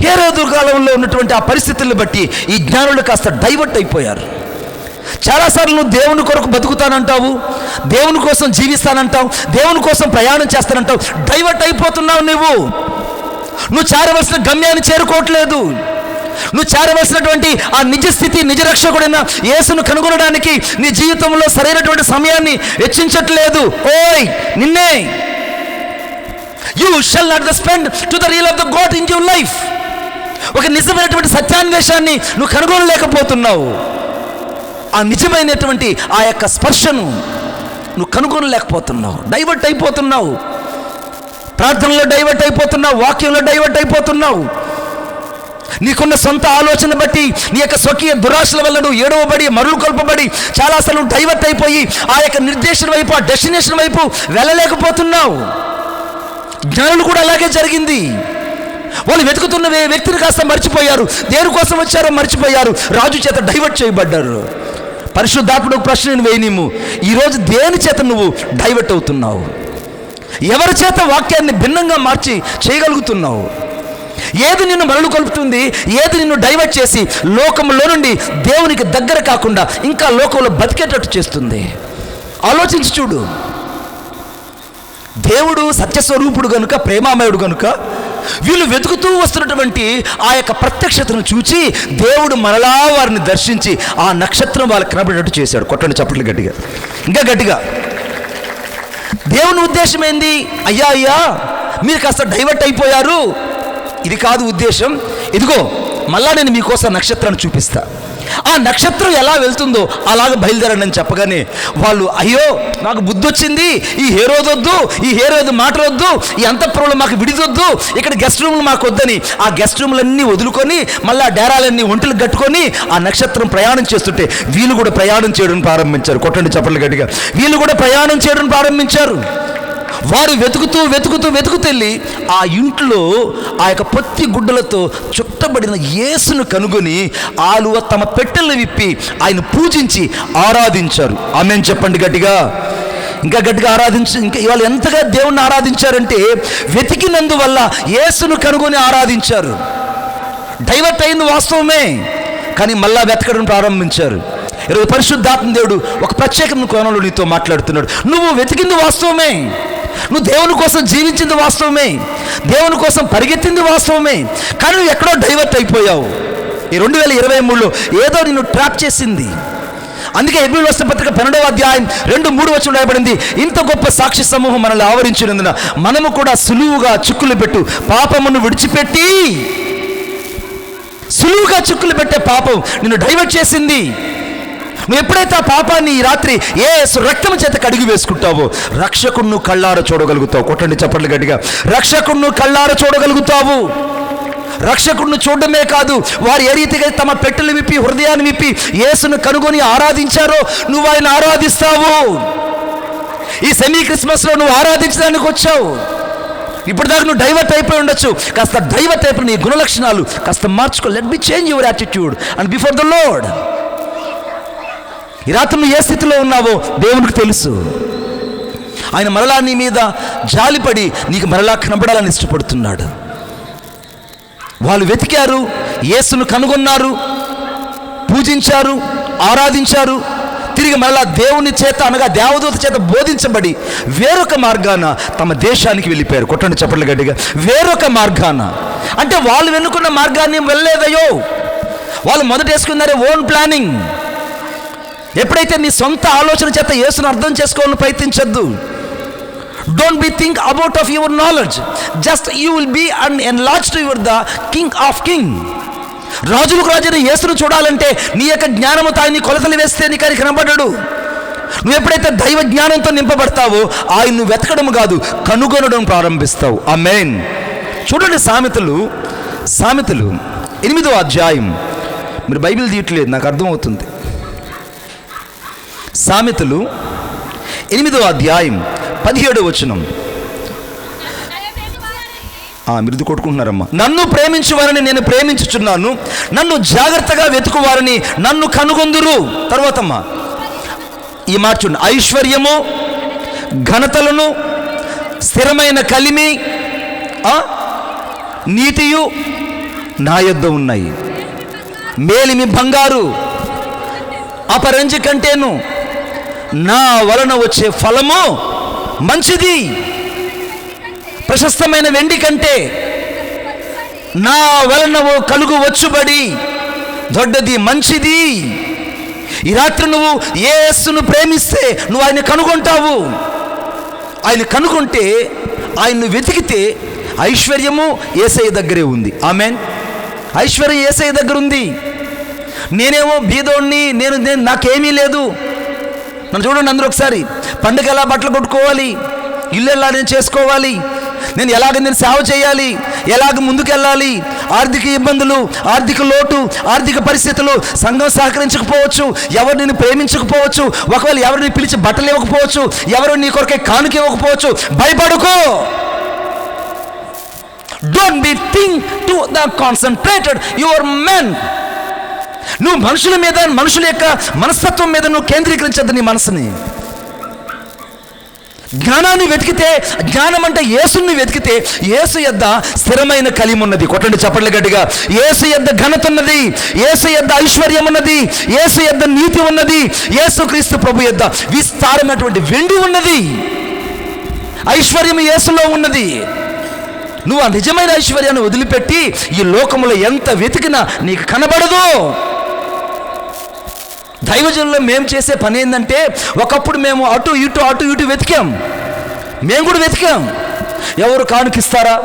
D: హేరోదు కాలంలో ఉన్నటువంటి ఆ పరిస్థితులను బట్టి ఈ జ్ఞానులు కాస్త డైవర్ట్ అయిపోయారు. చాలాసార్లు నువ్వు దేవుని కొరకు బతుకుతానంటావు, దేవుని కోసం జీవిస్తానంటావు, దేవుని కోసం ప్రయాణం చేస్తానంటావు, డైవర్ట్ అయిపోతున్నావు. నువ్వు చేరవలసిన గమ్యాన్ని చేరుకోవట్లేదు. నువ్వు చేరవలసినటువంటి ఆ నిజస్థితి, నిజరక్షకుడైన యేసును కనుగొనడానికి నీ జీవితంలో సరైనటువంటి సమయాన్ని వెచ్చించట్లేదు. ఓయ్ నిన్నే, you shall not spend to the real of the God in your life. ఒక నిజమైనటువంటి సత్యాన్వేషాన్ని నువ్వు కనుగొనలేకపోతున్నావు. ఆ నిజమైనటువంటి ఆ యొక్క స్పర్శను నువ్వు కనుగొనలేకపోతున్నావు. డైవర్ట్ అయిపోతున్నావు. ప్రార్థనలో డైవర్ట్ అయిపోతున్నావు, వాక్యంలో డైవర్ట్ అయిపోతున్నావు. నీకున్న సొంత ఆలోచన బట్టి, నీ యొక్క స్వకీయ దురాశల వల్ల నువ్వు ఏడవబడి, మరులు కొల్పబడి చాలాసార్లు డైవర్ట్ అయిపోయి ఆ యొక్క నిర్దేశం వైపు, ఆ డెస్టినేషన్ వైపు వెళ్ళలేకపోతున్నావు. జ్ఞానులు కూడా అలాగే జరిగింది. వాళ్ళు వెతుకుతున్న వ్యక్తిని కాస్త మర్చిపోయారు, దేనికోసం వచ్చారో మర్చిపోయారు, రాజు చేత డైవర్ట్ చేయబడ్డారు. పరిశుద్ధాత్ముడు ప్రశ్న వేయనిము, ఈరోజు దేని చేత నువ్వు డైవర్ట్ అవుతున్నావు? ఎవరి చేత వాక్యాన్ని భిన్నంగా మార్చి చేయగలుగుతున్నావు? ఏది నిన్ను మరలు కొలుపుతుంది, ఏది నిన్ను డైవర్ట్ చేసి లోకంలో నుండి దేవునికి దగ్గర కాకుండా ఇంకా లోకంలో బతికేటట్టు చేస్తుంది? ఆలోచించి చూడు. దేవుడు సత్యస్వరూపుడు కనుక, ప్రేమామయుడు కనుక వీళ్ళు వెతుకుతూ వస్తున్నటువంటి ఆ యొక్క ప్రత్యక్షతను చూచి దేవుడు మరలా వారిని దర్శించి ఆ నక్షత్రం వాళ్ళకి కనబడేటట్టు చేశాడు. కొట్టండి చప్పట్లు గట్టిగా, ఇంకా గట్టిగా. దేవుని ఉద్దేశం ఏంది? అయ్యా మీరు కాస్త డైవర్ట్ అయిపోయారు, ఇది కాదు ఉద్దేశం. ఇదిగో మళ్ళా నేను మీకోసం నక్షత్రాన్ని చూపిస్తా, ఆ నక్షత్రం ఎలా వెళ్తుందో అలాగ బయలుదేరండి అని చెప్పగానే వాళ్ళు, అయ్యో నాకు బుద్ధి వచ్చింది, ఈ హేరోదొద్దు, ఈ హేరోదు మాటలొద్దు, ఈ అంతఃపురంలో మాకు విడిదొద్దు, ఇక్కడ గెస్ట్ రూమ్లు మాకు వద్దని ఆ గెస్ట్ రూమ్లన్నీ వదులుకొని మళ్ళీ ఆ డేరాలన్నీ ఒంటలు కట్టుకొని ఆ నక్షత్రం ప్రయాణం చేస్తుంటే వీళ్ళు కూడా ప్రయాణం చేయడం ప్రారంభించారు. కొట్టండి చప్పట్లు గట్టిగా. వీళ్ళు కూడా ప్రయాణం చేయడం ప్రారంభించారు. వారు వెతుకుతెళ్ళి ఆ ఇంట్లో ఆ యొక్క పొత్తి గుడ్డలతో చుట్టబడిన యేసును కనుగొని ఆలువ తమ పెట్టెలను విప్పి ఆయన పూజించి ఆరాధించారు. ఆమేన్ చెప్పండి గట్టిగా, ఇంకా గట్టిగా ఇంకా ఇవాళ ఎంతగా దేవుణ్ణి ఆరాధించారంటే వెతికినందువల్ల యేసును కనుగొని ఆరాధించారు. డైవర్ట్ అయింది వాస్తవమే, కానీ మళ్ళా వెతకడం ప్రారంభించారు. ఈరోజు పరిశుద్ధాత్మ దేవుడు ఒక ప్రత్యేకమైన కోణంలో నీతో మాట్లాడుతున్నాడు. నువ్వు వెతికింది వాస్తవమే, నువ్వు దేవుని కోసం జీవించింది వాస్తవమే, దేవుని కోసం పరిగెత్తింది వాస్తవమే, కానీ నువ్వు ఎక్కడో డైవర్ట్ అయిపోయావు. ఈ 2023లో ఏదో నిన్ను ట్రాప్ చేసింది. అందుకే హెబ్రీయులకు రాసిన పత్రిక 12వ అధ్యాయం 2-3 వచనం రాయబడింది, ఇంత గొప్ప సాక్షి సమూహం మనల్ని ఆవరించినందున మనము కూడా సులువుగా చిక్కులు పెట్టు పాపమును విడిచిపెట్టి, సులువుగా చిక్కులు పెట్టే పాపం నిన్ను డైవర్ట్ చేసింది. నువ్వు ఎప్పుడైతే ఆ పాపాన్ని ఈ రాత్రి యేసు రక్తం చేత కడిగి వేసుకుంటావో రక్షకుణ్ణి కళ్ళార చూడగలుగుతావు. కొట్టండి చప్పట్లు గట్టిగా. రక్షకుణ్ణి కళ్ళార చూడగలుగుతావు. రక్షకుడిని చూడడమే కాదు, వారు ఏ రీతిగా తమ పెట్టెలు విప్పి హృదయాన్ని విప్పి యేసును కనుగొని ఆరాధించారో నువ్వు ఆయన ఆరాధిస్తావు. ఈ సెమీ క్రిస్మస్లో నువ్వు ఆరాధించడానికి వచ్చావు. ఇప్పుడు దాకా నువ్వు డైవర్ట్ అయిపోయి ఉండొచ్చు, కాస్త డైవర్ట్ అయిపోయి నీ గుణలక్షణాలు కాస్త మార్చుకో. Let me change your attitude and before the lord. ఈ రాత్రి నువ్వు ఏ స్థితిలో ఉన్నావో దేవునికి తెలుసు. ఆయన మరలా నీ మీద జాలిపడి నీకు మరలా కనబడాలని ఇష్టపడుతున్నాడు. వాళ్ళు వెతికారు, యేసును కనుగొన్నారు, పూజించారు, ఆరాధించారు. తిరిగి మరలా దేవుని చేత అనగా దేవదూత చేత బోధించబడి వేరొక మార్గాన తమ దేశానికి వెళ్ళిపోయారు. కొట్టండి చప్పట్లు గట్టిగా. వేరొక మార్గాన అంటే వాళ్ళు వెనుకున్న మార్గాన్ని వెళ్ళలేదయ్యో, వాళ్ళు మొదట వేసుకున్నారే ఓన్ ప్లానింగ్. ఎప్పుడైతే నీ సొంత ఆలోచన చేత యేసును అర్థం చేసుకోవాలని ప్రయత్నించద్దు. Don't be think about of your knowledge, just you will be and enlarge to your the king of king. రాజులకు రాజుని యేసును చూడాలంటే నీ యొక్క జ్ఞానముతో ఆయన్ని కొలతలు వేస్తే నీకు ఆయన కనబడ్డాడు. నువ్వు ఎప్పుడైతే దైవ జ్ఞానంతో నింపబడతావో ఆయన్ను వెతకడం కాదు కనుగొనడం ప్రారంభిస్తావు. ఆమేన్. చూడండి సామెతలు 8వ అధ్యాయం. మీరు బైబిల్ తీయట్లేదు, నాకు అర్థమవుతుంది. సామెతలు 8వ అధ్యాయం 17వ వచనం. మిరుదు కొట్టుకుంటున్నారమ్మా. నన్ను ప్రేమించువారని నేను ప్రేమించుచున్నాను, నన్ను జాగ్రత్తగా వెతుకువారని నన్ను కనుగొందురు. తర్వాతమ్మా ఈ మాట చూడండి. ఐశ్వర్యము ఘనతలను స్థిరమైన కలిమి నీతియు నా యొద్ద ఉన్నాయి. మేలిమి బంగారు అపరంజి కంటేను నా వలన వచ్చే ఫలము మంచిది. ప్రశస్తమైన వెండి కంటే నా వలన కలుగు వచ్చుబడి దొడ్డది మంచిది. ఈ రాత్రి నువ్వు యేసును ప్రేమిస్తే నువ్వు ఆయన కనుగొంటావు. ఆయన కనుగొంటే, ఆయన్ను వెతికితే ఐశ్వర్యము యేసయ్య దగ్గరే ఉంది. ఆమేన్. ఐశ్వర్యం యేసయ్య దగ్గర ఉంది. నేనేమో బీదోడిని, నేను నాకేమీ లేదు. నన్ను చూడండి అందరూ ఒకసారి. పండుగ ఎలా బట్టలు కొట్టుకోవాలి, ఇల్లు ఎలా నేను చేసుకోవాలి, నేను ఎలాగ నేను సేవ చేయాలి, ఎలాగ ముందుకెళ్ళాలి, ఆర్థిక ఇబ్బందులు, ఆర్థిక లోటు, ఆర్థిక పరిస్థితులు, సంఘం సహకరించకపోవచ్చు, ఎవరు నేను ప్రేమించకపోవచ్చు, ఒకవేళ ఎవరిని పిలిచి బట్టలు ఇవ్వకపోవచ్చు, ఎవరు నీ కొరకే కానుక ఇవ్వకపోవచ్చు. భయపడుకో. Don't be think to the concentrated your men. నువ్వు మనుషుల మీద, మనుషుల యొక్క మనస్తత్వం మీద నువ్వు కేంద్రీకరించద్దు నీ మనసుని. జ్ఞానాన్ని వెతికితే, జ్ఞానం అంటే యేసుని వెతికితే యేసు యొద్ద స్థిరమైన కలిమి ఉన్నది. కొట్టండి చప్పట్లు గట్టిగా. యేసు యొద్ద ఘనత ఉన్నది, యేసు యొద్ద ఐశ్వర్యం ఉన్నది, యేసు యొద్ద నీతి ఉన్నది, యేసుక్రీస్తు ప్రభు యొద్ద విస్తారమైనటువంటి వెండి ఉన్నది. ఐశ్వర్యం యేసులో ఉన్నది. నువ్వు ఆ నిజమైన ఐశ్వర్యాన్ని వదిలిపెట్టి ఈ లోకంలో ఎంత వెతికినా నీకు కనబడదు. దైవజనుల్లో మేము చేసే పని ఏంటంటే, ఒకప్పుడు మేము అటు ఇటు వెతికాం. మేము కూడా వెతికాం. ఎవరు కానుకిస్తారా,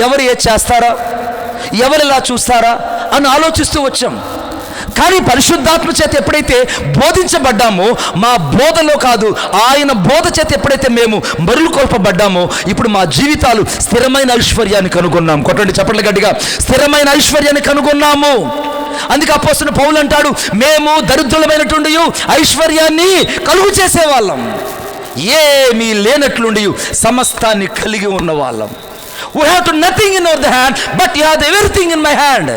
D: ఎవరు ఏది చేస్తారా, ఎవరు ఇలా చూస్తారా అని ఆలోచిస్తూ వచ్చాం. కానీ పరిశుద్ధాత్మ చేత ఎప్పుడైతే బోధించబడ్డామో, మా బోధలో కాదు ఆయన బోధ చేత ఎప్పుడైతే మేము మరులు కొల్పబడ్డామో, ఇప్పుడు మా జీవితాలు స్థిరమైన ఐశ్వర్యాన్ని కనుగొన్నాం. కొట్టండి చప్పట్ల గట్టిగా, స్థిరమైన ఐశ్వర్యాన్ని కనుగొన్నాము. అందుకే అపోస్తలుడు పౌలు అంటాడు, మేము దరిద్రులమైనటువంటి ఐశ్వర్యాన్ని కలుగు చేసేవాళ్ళం, ఏమీ లేనట్లుండి సమస్తాన్ని కలిగి ఉన్న వాళ్ళం. We have to nothing in our hand, but you have everything in my hand.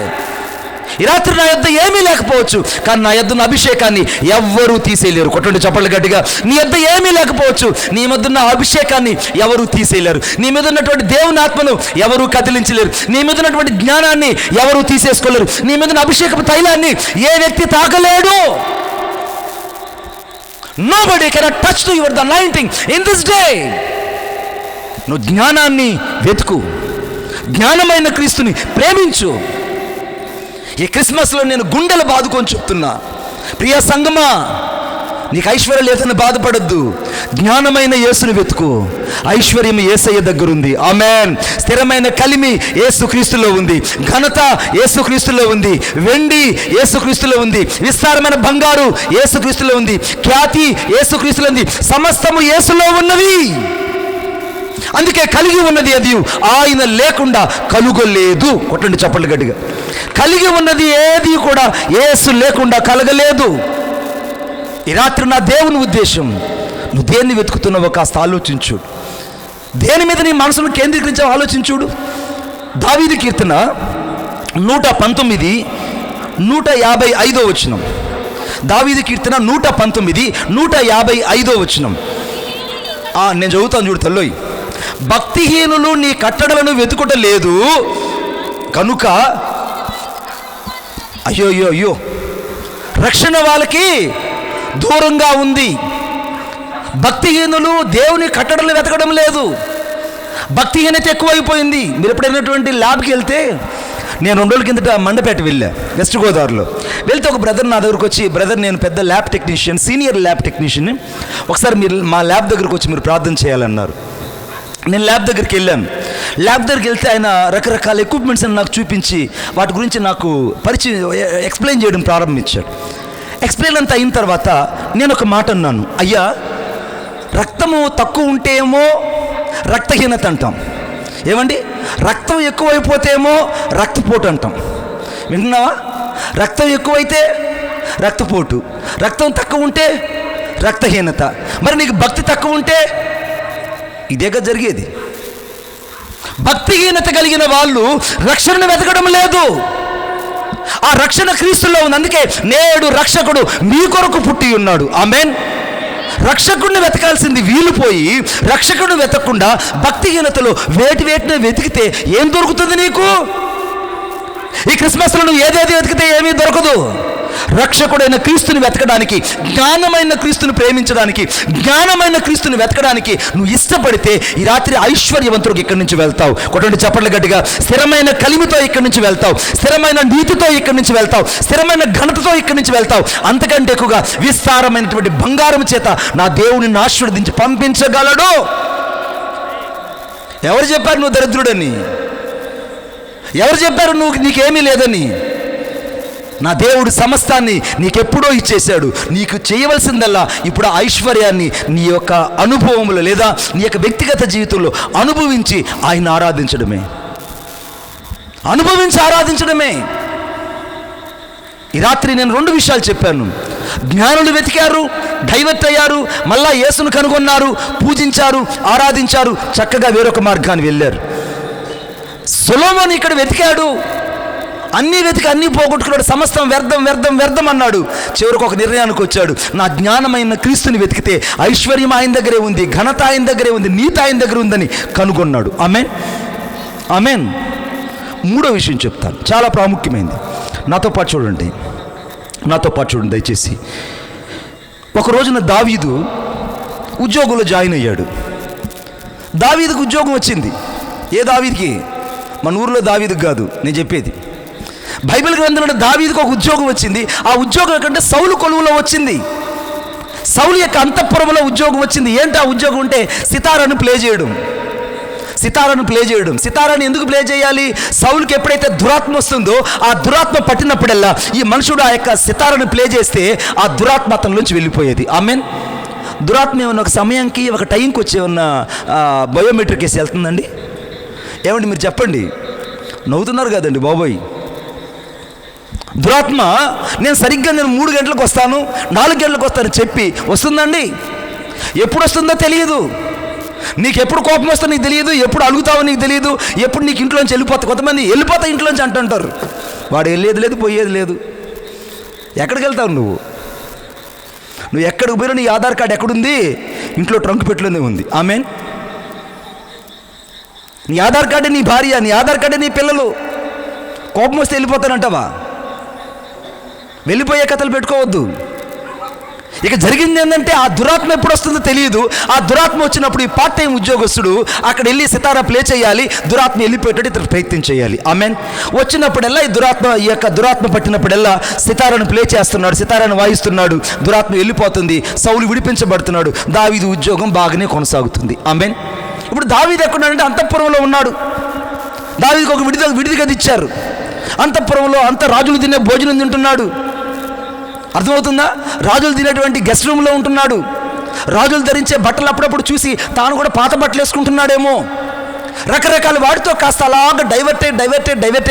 D: ఈ రాత్రి నా యొద్ద ఏమీ లేకపోవచ్చు, కానీ నా యొద్ద ఉన్న అభిషేకాన్ని ఎవ్వరూ తీసేయలేరు. కొట్టండి చప్పట్లు గట్టిగా. నీ యొద్ద ఏమీ లేకపోవచ్చు, నీ మీద ఉన్న అభిషేకాన్ని ఎవరూ తీసేయలేరు. నీ మీద ఉన్నటువంటి దేవుని ఆత్మను ఎవరూ కదిలించలేరు. నీ మీద ఉన్నటువంటి జ్ఞానాన్ని ఎవరూ తీసేసుకోలేరు. నీ మీద ఉన్న అభిషేకపు తైలాన్ని ఏ వ్యక్తి తాకలేడు. Nobody can touch to your anointing in this day. నువ్వు జ్ఞానాన్ని వెతుకు, జ్ఞానమైన క్రీస్తుని ప్రేమించు. ఈ క్రిస్మస్లో నేను గుండెలు బాదుకొని చెప్తున్నా, ప్రియ సంగమా, నీకు ఐశ్వర్యం లేదని బాధపడద్దు. జ్ఞానమైన యేసుని వెతుకు. ఐశ్వర్యం యేసయ్య దగ్గరుంది. ఆమేన్. స్థిరమైన కలిమి యేసుక్రీస్తులో ఉంది. ఘనత యేసుక్రీస్తులో ఉంది. వెండి యేసుక్రీస్తులో ఉంది. విస్తారమైన బంగారు యేసుక్రీస్తులో ఉంది. ఖ్యాతి యేసుక్రీస్తులో ఉంది. సమస్తము యేసులో ఉన్నవి. అందుకే కలిగి ఉన్నది అది ఆయన లేకుండా కలుగలేదు. కొట్టండి చప్పట్లు గట్టిగా. కలిగి ఉన్నది ఏది కూడా యేసు లేకుండా కలగలేదు. ఈ రాత్రి నా దేవుని ఉద్దేశం, నువ్వు దేన్ని వెతుకుతున్నావో కాస్త ఆలోచించు. దేని మీద నీ మనసును కేంద్రీకరించావో ఆలోచించుడు. దావీదు కీర్తన 119 155 వచనం. దావీదు కీర్తన 119 155 వచనం. నేను చదువుతాను చూడు తల్లోయ్. భక్తిహీనులు నీ కట్టడలను వెతుకుట లేదు కనుక అయ్యో రక్షణ వాళ్ళకి దూరంగా ఉంది. భక్తిహీనులు దేవుని కట్టడలు వెతకడం లేదు. భక్తిహీనత ఎక్కువైపోయింది. మీరు ఎప్పుడైనటువంటి ల్యాబ్కి వెళ్తే, నేను 2 రోజుల కిందట మండపేట వెళ్ళా, వెస్ట్ గోదావరిలో వెళ్తే ఒక బ్రదర్ నా దగ్గరకు వచ్చి, బ్రదర్ నేను పెద్ద lab technician, senior lab technician, ఒకసారి మీరు మా ల్యాబ్ దగ్గరకు వచ్చి మీరు ప్రార్థన చేయాలన్నారు. నేను ల్యాబ్ దగ్గరికి వెళ్ళాను. ల్యాబ్ దగ్గరికి వెళ్తే ఆయన రకరకాల ఎక్విప్మెంట్స్ అని నాకు చూపించి వాటి గురించి నాకు ఎక్స్ప్లెయిన్ చేయడం ప్రారంభించాడు. ఎక్స్ప్లెయిన్ అంతా అయిన తర్వాత నేను ఒక మాట అన్నాను, అయ్యా రక్తము తక్కువ ఉంటే ఏమో రక్తహీనత అంటాం, ఏమండి రక్తం ఎక్కువైపోతే ఏమో రక్తపోటు అంటాం. వింటున్నావా? రక్తం ఎక్కువైతే రక్తపోటు, రక్తం తక్కువ ఉంటే రక్తహీనత. మరి నీకు భక్తి తక్కువ ఉంటే ఇదేగా జరిగేది. భక్తిహీనత కలిగిన వాళ్ళు రక్షణను వెతకడం లేదు. ఆ రక్షణ క్రీస్తులో ఉంది. అందుకే నేడు రక్షకుడు మీ కొరకు పుట్టి ఉన్నాడు. ఆమేన్. రక్షకుడిని వెతకాల్సింది వీలు పోయి రక్షకుడిని వెతకకుండా భక్తిహీనతలో వేటిని వెతికితే ఏం దొరుకుతుంది నీకు? ఈ క్రిస్మస్లో నువ్వు ఏదేది వెతికితే ఏమీ దొరకదు. రక్షకుడైన క్రీస్తుని వెతకడానికి, జ్ఞానమైన క్రీస్తుని ప్రేమించడానికి, జ్ఞానమైన క్రీస్తుని వెతకడానికి నువ్వు ఇష్టపడితే ఈ రాత్రి ఐశ్వర్యవంతుడికి ఇక్కడి నుంచి వెళ్తావు. కొట్టండి చప్పట్లు గట్టిగా. స్థిరమైన కలిమితో ఇక్కడి నుంచి వెళ్తావు, స్థిరమైన నీతితో ఇక్కడి నుంచి వెళ్తావు, స్థిరమైన ఘనతతో ఇక్కడి నుంచి వెళ్తావు. అంతకంటే ఎక్కువగా విస్తారమైనటువంటి బంగారం చేత నా దేవుని ఆశీర్వదించి పంపించగలడు. ఎవరు చెప్పారు నువ్వు దరిద్రుడని? ఎవరు చెప్పారు నీకేమీ లేదని? నా దేవుడు సమస్తాన్ని నీకెప్పుడో ఇచ్చేశాడు. నీకు చేయవలసిందల్లా ఇప్పుడు ఆ ఐశ్వర్యాన్ని నీ యొక్క అనుభవములో లేదా నీ యొక్క వ్యక్తిగత జీవితంలో అనుభవించి ఆయన ఆరాధించడమే. అనుభవించి ఆరాధించడమే. ఈ రాత్రి నేను 2 విషయాలు చెప్పాను. జ్ఞానులు వెతికారు, డైవర్ట్ అయ్యారు, మళ్ళా యేసును కనుగొన్నారు, పూజించారు, ఆరాధించారు, చక్కగా వేరొక మార్గాన్ని వెళ్ళారు. సొలొమోను ఇక్కడ వెతికాడు, అన్నీ వెతికి అన్నీ పోగొట్టుకున్నాడు, సమస్తం వ్యర్థం వ్యర్థం వ్యర్థం అన్నాడు. చివరికి ఒక నిర్ణయానికి వచ్చాడు, నా జ్ఞానమైన క్రీస్తుని వెతికితే ఐశ్వర్యం ఆయన దగ్గరే ఉంది, ఘనత ఆయన దగ్గరే ఉంది, నీతి ఆయన దగ్గర ఉందని కనుగొన్నాడు. ఆమేన్, ఆమేన్. 3వ విషయం చెప్తాను, చాలా ప్రాముఖ్యమైనది. నాతో పాటు చూడండి దయచేసి. ఒక రోజున దావీదు ఉద్యోగంలో జాయిన్ అయ్యాడు. దావీదుకు ఉద్యోగం వచ్చింది. ఏ దావీదుకి? మన ఊరిలో దావీదుకు కాదు నేను చెప్పేది. బైబిల్ గ్రంథంలో దావీదుకు ఒక ఉద్యోగం వచ్చింది. ఆ ఉద్యోగం కంటే సౌలు కొలువులో వచ్చింది. సౌలు యొక్క అంతఃపురంలో ఉద్యోగం వచ్చింది. ఏంటి ఆ ఉద్యోగం అంటే సితారాను ప్లే చేయడం. సితారాను ఎందుకు ప్లే చేయాలి? సౌలుకి ఎప్పుడైతే దురాత్మ వస్తుందో ఆ దురాత్మ పట్టినప్పుడల్లా ఈ మనుషుడు ఆ యొక్క సితారాను ప్లే చేస్తే ఆ దురాత్మ అతనిలోంచి వెళ్ళిపోయేది. ఆమెన్. దురాత్మ ఏమన్నా ఒక సమయానికి ఒక టైంకి వచ్చి ఏమన్నా బయోమెట్రిక్ వేసి వెళ్తుందండి? ఏమండి మీరు చెప్పండి. నవ్వుతున్నారు కదండి బాబోయ్. దురాత్మ నేను 3 గంటలకు వస్తాను, 4 గంటలకు వస్తాను చెప్పి వస్తుందండి? ఎప్పుడు వస్తుందో తెలియదు. నీకు ఎప్పుడు కోపం వస్తుందో నీకు తెలియదు, ఎప్పుడు అలుగుతావో నీకు తెలియదు, ఎప్పుడు నీకు ఇంట్లోంచి వెళ్ళిపోతా. కొంతమంది వెళ్ళిపోతా ఇంట్లోంచి అంటుంటారు. వాడు వెళ్ళేది లేదు, పోయేది లేదు. ఎక్కడికి వెళ్తావు నువ్వు ఎక్కడికి పోయినా నీ ఆధార్ కార్డు ఎక్కడుంది? ఇంట్లో ట్రంక్ పెట్టులోనే ఉంది. ఆమెన్. నీ ఆధార్ కార్డే నీ భార్య, నీ ఆధార్ కార్డే నీ పిల్లలు. కోపం వస్తే వెళ్ళిపోతానంటావా? వెళ్ళిపోయే కథలు పెట్టుకోవద్దు. ఇక జరిగింది ఏంటంటే ఆ దురాత్మ ఎప్పుడు వస్తుందో తెలియదు. ఆ దురాత్మ వచ్చినప్పుడు ఈ పార్ట్ టైం ఉద్యోగస్తుడు అక్కడ వెళ్ళి సితారా ప్లే చేయాలి, దురాత్మ వెళ్ళిపోయేటట్టు ఇతను ప్రయత్నం చేయాలి. ఆమెన్. వచ్చినప్పుడల్లా ఈ యొక్క దురాత్మ పట్టినప్పుడల్లా సితారాను ప్లే చేస్తున్నాడు, సితారాను వాయిస్తున్నాడు, దురాత్మ వెళ్ళిపోతుంది, సౌలు విడిపించబడుతున్నాడు, దావీదు ఉద్యోగం బాగానే కొనసాగుతుంది. ఆమెన్. ఇప్పుడు దావీదు ఎక్కడున్నాడంటే అంతఃపురంలో ఉన్నాడు. దావీదుకు ఒక విడిది గది ఇచ్చారు. అంతఃపురంలో అంత రాజులు తినే భోజనం తింటున్నాడు. అర్థమవుతుందా? రాజులు తినేటువంటి గెస్ట్ రూమ్లో ఉంటున్నాడు. రాజులు ధరించే బట్టలు అప్పుడప్పుడు చూసి తాను కూడా పాత బట్టలు వేసుకుంటున్నాడేమో. రకరకాల వాటితో కాస్త అలాగా డైవర్టే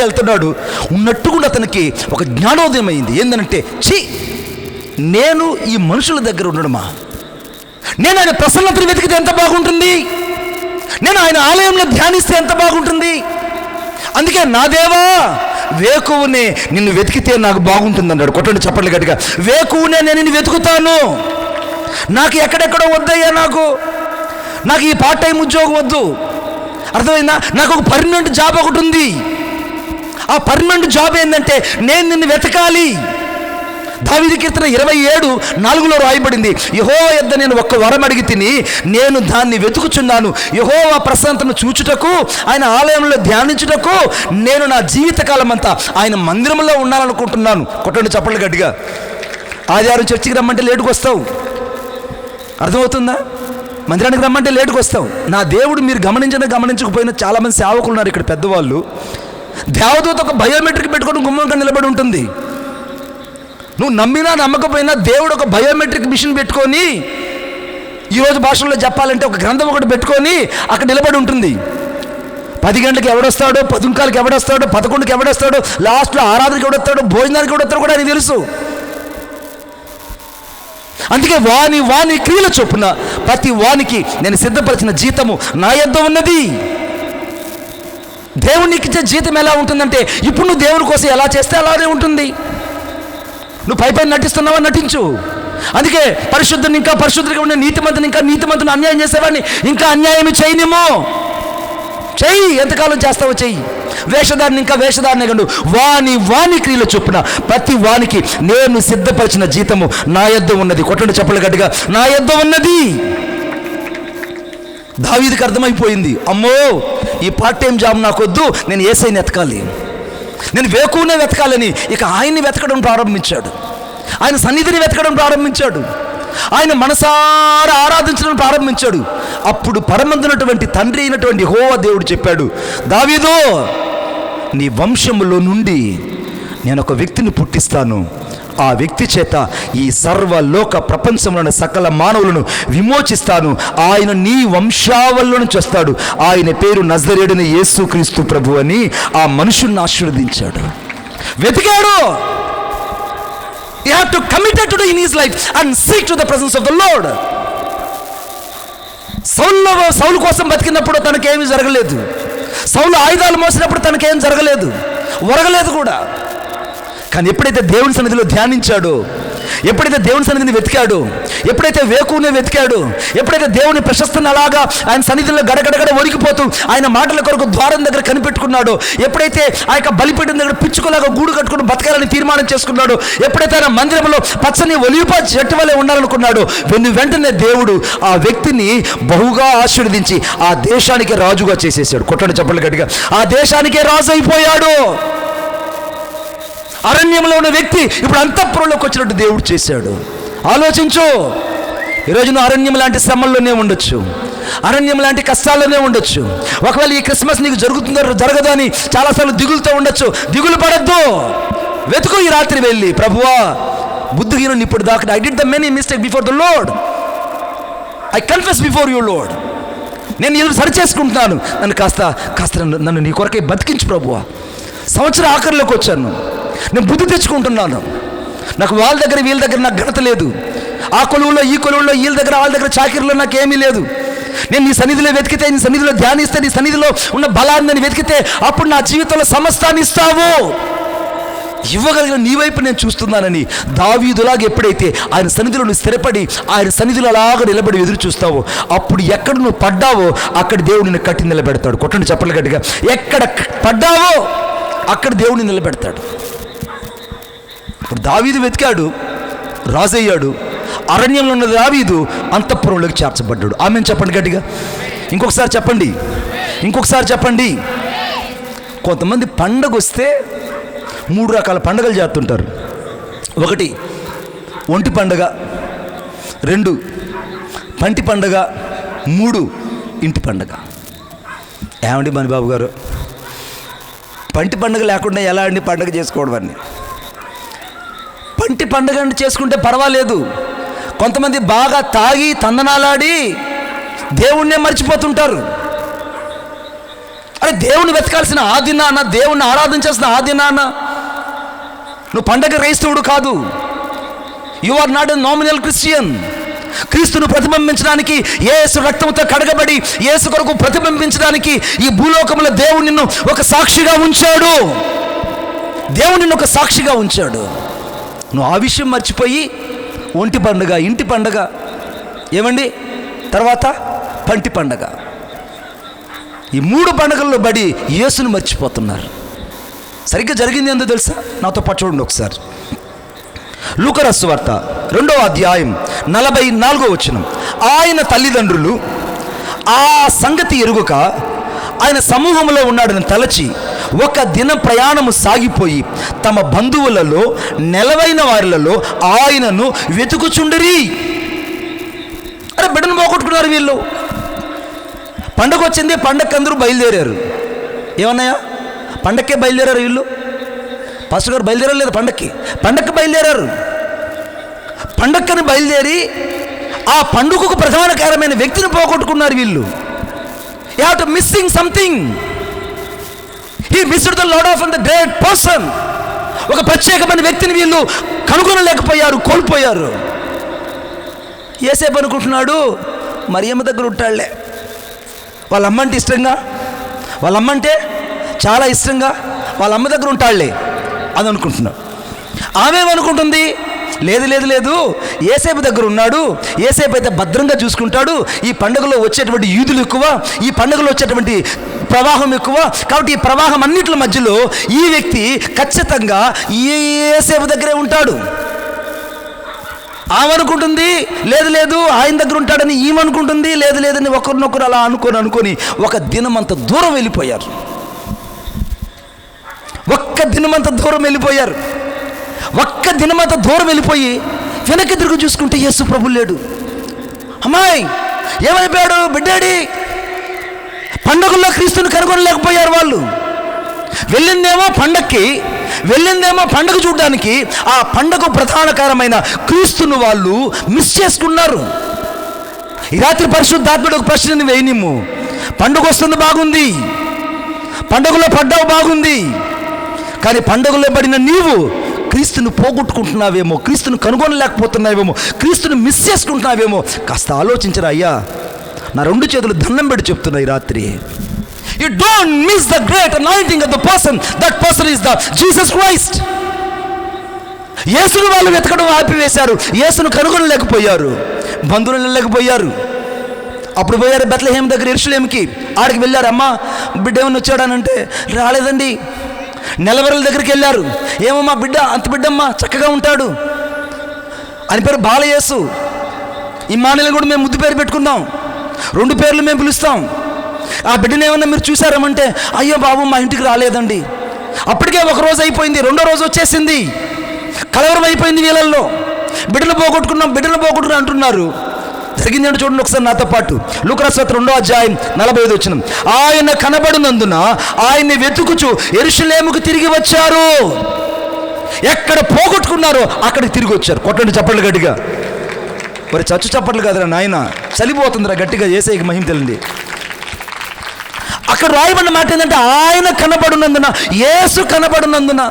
D: వెళ్తున్నాడు. ఉన్నట్టుగా అతనికి ఒక జ్ఞానోదయం అయింది. ఏంటంటే, నేను ఈ మనుషుల దగ్గర ఉండడమా? నేను ఆయన ప్రసన్నతను వెతికితే ఎంత బాగుంటుంది, నేను ఆయన ఆలయంలో ధ్యానిస్తే ఎంత బాగుంటుంది. అందుకే నా దేవా వేకువనే నిన్ను వెతికితే నాకు బాగుంటుంది అన్నాడు. కొట్టండి చప్పట్లు గట్టిగా. వేకువనే నేను నిన్ను వెతుకుతాను. నాకు ఎక్కడెక్కడో వద్దయ్యా, నాకు ఈ పార్ట్ టైం ఉద్యోగం వద్దు. అర్థమైందా? నాకు ఒక పర్మనెంట్ జాబ్ ఒకటి ఉంది. ఆ పర్మనెంట్ జాబ్ ఏంటంటే నేను నిన్ను వెతకాలి. దావీదు కీర్తన 27:4 రాయబడింది, యెహోవా యొద్ద నేను ఒక్క వరం అడిగి తిని నేను దాన్ని వెతుకుచున్నాను. యెహోవా ప్రశాంతను చూచుటకు, ఆయన ఆలయంలో ధ్యానించుటకు నేను నా జీవితకాలం అంతా ఆయన మందిరంలో ఉండాలనుకుంటున్నాను. కొట్టండి చప్పట్లు గట్టిగా. ఆదివారం చర్చికి రమ్మంటే లేటుకు వస్తావు. అర్థమవుతుందా? మందిరానికి రమ్మంటే లేటుకు వస్తావు. నా దేవుడు మీరు గమనించకపోయినా చాలామంది సేవకులు ఉన్నారు ఇక్కడ, పెద్దవాళ్ళు. దేవదూత ఒక బయోమెట్రిక్ పెట్టుకొని గుమ్మంగా నిలబడి ఉంటుంది. నువ్వు నమ్మినా నమ్మకపోయినా దేవుడు ఒక బయోమెట్రిక్ మిషన్ పెట్టుకొని, ఈరోజు భాషల్లో చెప్పాలంటే ఒక గ్రంథం ఒకటి పెట్టుకొని అక్కడ నిలబడి ఉంటుంది. 10 గంటలకు ఎవడొస్తాడో, 10:15కి ఎవడొస్తాడో, 11కి ఎవడొస్తాడో, లాస్ట్లో ఆరాధనకి ఎవడొస్తాడో, భోజనానికి ఎవడొస్తాడో కూడా ఆయనకు తెలుసు. అందుకే వాని క్రియల చొప్పున ప్రతి వానికి నేను సిద్ధపరిచిన జీతము నా యొద్ద ఉన్నది. దేవునికి ఇచ్చే జీతం ఎలా ఉంటుందంటే, ఇప్పుడు నువ్వు దేవుని కోసం ఎలా చేస్తే అలానే ఉంటుంది. నువ్వు పైపైన నటిస్తున్నావా? నటించు. అందుకే పరిశుద్ధుని ఇంకా పరిశుద్ధుడిగా ఉండే నీతిమంతుని అన్యాయం చేసేవాడిని ఇంకా అన్యాయం చేయనేమో. చెయ్యి, ఎంతకాలం చేస్తావో చెయ్యి. వేషధారిని ఇంకా వేషధారిని కండు వాని క్రియల చొప్పున ప్రతి వానికి నేను సిద్ధపరిచిన జీతము నా యొద్ద ఉన్నది. కొట్టండి చప్పలు గట్టిగా, నా యొద్ద ఉన్నది. దావీదుకి అర్థమైపోయింది, అమ్మో ఈ పార్ట్ టైం జాబ్ నాకొద్దు, నేను యేసయ్యని ఎతకాలి, నేను వేకువనే వెతకాలని. ఇక ఆయన్ని వెతకడం ప్రారంభించాడు, ఆయన సన్నిధిని వెతకడం ప్రారంభించాడు, ఆయన మనసారా ఆరాధించడం ప్రారంభించాడు. అప్పుడు పరమందునటువంటి తండ్రి అయినటువంటి యెహోవా దేవుడు చెప్పాడు, దావీదు నీ వంశములో నుండి నేను ఒక వ్యక్తిని పుట్టిస్తాను. ఆ వ్యక్తి చేత ఈ సర్వలోక ప్రపంచంలోని సకల మానవులను విమోచిస్తాను. ఆయన నీ వంశావళిలో నుంచి వస్తాడు. ఆయన పేరు నజరేయుడైన యేసుక్రీస్తు ప్రభు అని ఆ మనుషుల్ని ఆశీర్వదించాడు. వెతికాడు. He had to commit to in his life and seek to the presence of the Lord. సౌలు కోసం బతికినప్పుడు తనకేమీ జరగలేదు. సౌలు ఆయుధాలు మోసినప్పుడు తనకేం జరగలేదు, ఒరగలేదు కూడా. కానీ ఎప్పుడైతే దేవుని సన్నిధిలో ధ్యానించాడో, ఎప్పుడైతే దేవుని సన్నిధిని వెతికాడు, ఎప్పుడైతే వేకునే వెతికాడు, ఎప్పుడైతే దేవుని ప్రశస్తని అలాగా ఆయన సన్నిధిలో గడగడగడ ఒరిగిపోతూ ఆయన మాటల కొరకు ద్వారం దగ్గర కనిపెట్టుకున్నాడు, ఎప్పుడైతే ఆ యొక్క బలిపీఠం దగ్గర పిచ్చుకోలాగా గూడు కట్టుకుని బతకాలని తీర్మానం చేసుకున్నాడు, ఎప్పుడైతే ఆయన మందిరంలో పచ్చని ఒలివ చెట్టు వలె ఉండాలనుకున్నాడు, వెంటనే దేవుడు ఆ వ్యక్తిని బహుగా ఆశీర్వదించి ఆ దేశానికి రాజుగా చేసేసాడు. కొట్టండి చప్పట్లు గట్టిగా. ఆ దేశానికే రాజు అయిపోయాడు. అరణ్యంలో ఉన్న వ్యక్తి ఇప్పుడు అంతఃపురంలోకి వచ్చినట్టు దేవుడు చేశాడు. ఆలోచించు. ఈరోజు నువ్వు అరణ్యం లాంటి శ్రమల్లోనే ఉండొచ్చు, అరణ్యం లాంటి కష్టాల్లోనే ఉండొచ్చు. ఒకవేళ ఈ క్రిస్మస్ నీకు జరుగుతుందో జరగదో అని చాలాసార్లు దిగులుతో ఉండొచ్చు. దిగులు పడద్దు. వెతుకు ఈ రాత్రి వెళ్ళి, ప్రభువా బుద్ధిహీనుని ఇప్పుడు దాకా I did the many mistake before the lord, I confess before you lord. నేను ఇలా సరి చేసుకుంటున్నాను, నన్ను కాస్త నన్ను నీ కొరకే బతికించు ప్రభువా. సంవత్సరం ఆఖరిలోకి వచ్చాను, నేను బుద్ధి తెచ్చుకుంటున్నాను. నాకు వాళ్ళ దగ్గర వీళ్ళ దగ్గర నాకు ఘనత లేదు, ఆ కొలువులో ఈ కొలువులో వీళ్ళ దగ్గర వాళ్ళ దగ్గర చాకిరీలో నాకు ఏమీ లేదు. నేను నీ సన్నిధిలో వెతికితే, నీ సన్నిధిలో ధ్యానిస్తే, నీ సన్నిధిలో ఉన్న బలాన్ని వెతికితే అప్పుడు నా జీవితంలో సమస్తాన్ని ఇస్తావు. ఇవ్వగలిగిన నీ వైపు నేను చూస్తున్నానని దావీదులాగా ఎప్పుడైతే ఆయన సన్నిధిలో నువ్వు స్థిరపడి ఆయన సన్నిధిలో అలాగా నిలబడి ఎదురు చూస్తావో, అప్పుడు ఎక్కడ నువ్వు పడ్డావో అక్కడ దేవుడు నిన్ను కట్టి నిలబెడతాడు. కొట్టండి చప్పట్లు గట్టిగా. ఎక్కడ పడ్డావో అక్కడ దేవుడిని నిలబెడతాడు. ఇప్పుడు దావీదు వెతికాడు, రాజయ్యాడు. అరణ్యంలో ఉన్న దావీదు అంతఃపురంలోకి చేర్చబడ్డాడు. ఆమెను చెప్పండి గట్టిగా. ఇంకొకసారి చెప్పండి. కొంతమంది పండగ వస్తే 3 రకాల పండుగలు చేస్తుంటారు. 1 ఒంటి పండగ, 2 పంటి పండగ, 3 ఇంటి పండగ. ఏమండి మణిబాబు గారు, పంటి పండుగ లేకుండా ఎలా అండి పండుగ చేసుకోవడం అని? పంటి పండుగ అంటే చేసుకుంటే పర్వాలేదు. కొంతమంది బాగా తాగి తందనాలాడి దేవుణ్ణే మర్చిపోతుంటారు. అరే దేవుని వెతకాల్సిన ఆ దినాన, దేవుణ్ణి ఆరాధించాల్సిన ఆ దినాన నువ్వు పండగ క్రైస్తవుడు కాదు. You are not a nominal Christian. క్రీస్తును ప్రతిబింబించడానికి, యేసు రక్తంతో కడగబడి యేసు కొరకు ప్రతిబింబించడానికి ఈ భూలోకంలో దేవుడు నిన్ను ఒక సాక్షిగా ఉంచాడు. నువ్వు ఆ విషయం మర్చిపోయి ఒంటి పండుగ, ఇంటి పండుగ, ఏమండి తర్వాత పంటి పండుగ, ఈ 3 పండుగల్లో బడి యేసును మర్చిపోతున్నారు. సరిగ్గా జరిగింది ఏందో తెలుసా? నాతో పాటు చూడండి ఒకసారి. లూకా రాసిన సువార్త 2వ అధ్యాయం 44వ వచనం. ఆయన తల్లిదండ్రులు ఆ సంగతి ఎరుగక ఆయన సమూహంలో ఉన్నాడని తలచి ఒక దిన ప్రయాణము సాగిపోయి తమ బంధువులలో నెలవైన వారిలలో ఆయనను వెతుకుచుండిరి. అరే బిడ్డను పోగొట్టుకున్నారు వీళ్ళు. పండగ వచ్చింది, పండగకి అందరూ బయలుదేరారు. ఏమన్నాయా? పండక్కే బయలుదేరారు వీళ్ళు. పాస్టర్ గారు బయలుదేరారు లేదు, పండక్కి బయలుదేరారు. పండక్కని బయలుదేరి ఆ పండుగకు ప్రధానకరమైన వ్యక్తిని పోగొట్టుకున్నారు వీళ్ళు. You have to missing something. He missed the lord of the great person. ఒక ప్రత్యేకమైన వ్యక్తిని వీళ్ళు కనుగొనలేకపోయారు, కోల్పోయారు. ఏసేపు అనుకుంటున్నాడు మరియమ్మ దగ్గర ఉంటాళ్లే, వాళ్ళ అమ్మంటే ఇష్టంగా, వాళ్ళ అమ్మంటే చాలా ఇష్టంగా వాళ్ళ అమ్మ దగ్గర ఉంటాళ్లే అని అనుకుంటున్నాడు. ఆమెమనుకుంటుంది, లేదు ఏసేపు దగ్గర ఉన్నాడు, ఏసేపు అయితే భద్రంగా చూసుకుంటాడు. ఈ పండుగలో వచ్చేటువంటి యూదులు ఎక్కువ, ఈ పండుగలో వచ్చేటువంటి ప్రవాహం ఎక్కువ, కాబట్టి ఈ ప్రవాహం అన్నింటి మధ్యలో ఈ వ్యక్తి ఖచ్చితంగా ఏసేపు దగ్గరే ఉంటాడు. ఆమె అనుకుంటుంది లేదు ఆయన దగ్గర ఉంటాడని, ఈమెనుకుంటుంది లేదని ఒకరినొకరు అలా అనుకొని ఒక దినమంత దూరం వెళ్ళిపోయారు. ఒక్క దినమంత దూరం వెళ్ళిపోయి వెనక్కి తిరుగు చూసుకుంటే యేసు ప్రభు లేడు. అమ్మాయి ఏమైపోయాడు, బిడ్డాడి? పండుగల్లో క్రీస్తుని కనుగొనలేకపోయారు వాళ్ళు. వెళ్ళిందేమో పండగ చూడడానికి, ఆ పండగ ప్రధానకరమైన క్రీస్తును వాళ్ళు మిస్ చేసుకున్నారు. ఈ రాత్రి పరిశుద్ధాత్ముడు ఒక ప్రశ్నని వేయనిమ్ము. పండుగ వస్తుంది బాగుంది, పండుగలో పడ్డావు బాగుంది, కానీ పండుగలో పడిన నీవు క్రీస్తును పోగొట్టుకుంటున్నావేమో, క్రీస్తును కనుగొనలేకపోతున్నావేమో, క్రీస్తును మిస్ చేసుకుంటున్నావేమో. కాస్త ఆలోచించరా అయ్యా. నా 2 చేతులు దండం పెట్టి చెప్తున్నా ఈ రాత్రి. You don't miss the great anointing of the person. That person is the Jesus Christ. యేసును వాళ్ళు వెతకడం ఆపివేశారు, యేసును కనుగొనలేకపోయారు, బంధువులు వెళ్ళలేకపోయారు. అప్పుడు పోయారు బెత్లెహేం దగ్గర యెరూషలేముకి. ఆడికి వెళ్ళారు. అమ్మా బిడ్డ ఏమన్నా వచ్చాడనంటే రాలేదండి. నెలవరల దగ్గరికి వెళ్ళారు. ఏమమ్మా బిడ్డ, అంత బిడ్డమ్మా చక్కగా ఉంటాడు, అని పేరు బాలయేసు. ఈ మానవులు కూడా మేము ముద్దు పేరు పెట్టుకుందాం, 2 పేర్లు మేము పిలుస్తాం. ఆ బిడ్డను ఏమన్నా మీరు చూసారమంటే అయ్యో బాబు మా ఇంటికి రాలేదండి. అప్పటికే 1 రోజు అయిపోయింది, 2వ రోజు వచ్చేసింది. కలవరం అయిపోయింది వీళ్ళల్లో. బిడ్డలు పోగొట్టుకున్నాం అంటున్నారు. జరిగింది అంటే చూడండి ఒకసారి నాతో పాటు. లూకాసు వార్త 2వ అధ్యాయం 45 వచనం. ఆయన కనబడినందున ఆయన్ని వెతుకుచు యెరూషలేముకు తిరిగి వచ్చారు. ఎక్కడ పోగొట్టుకున్నారో అక్కడికి తిరిగి వచ్చారు. కొట్టండి చప్పట్లు గట్టిగా. మరి చచ్చు చప్పట్లు కాదురా నాయన, చలిపోతుందిరా గట్టిగా. యేసయ్యకి మహిమ తెలియండి. అక్కడ రాయబడిన మాట ఏంటంటే ఆయన కనబడినందున, యేసు కనబడినందున.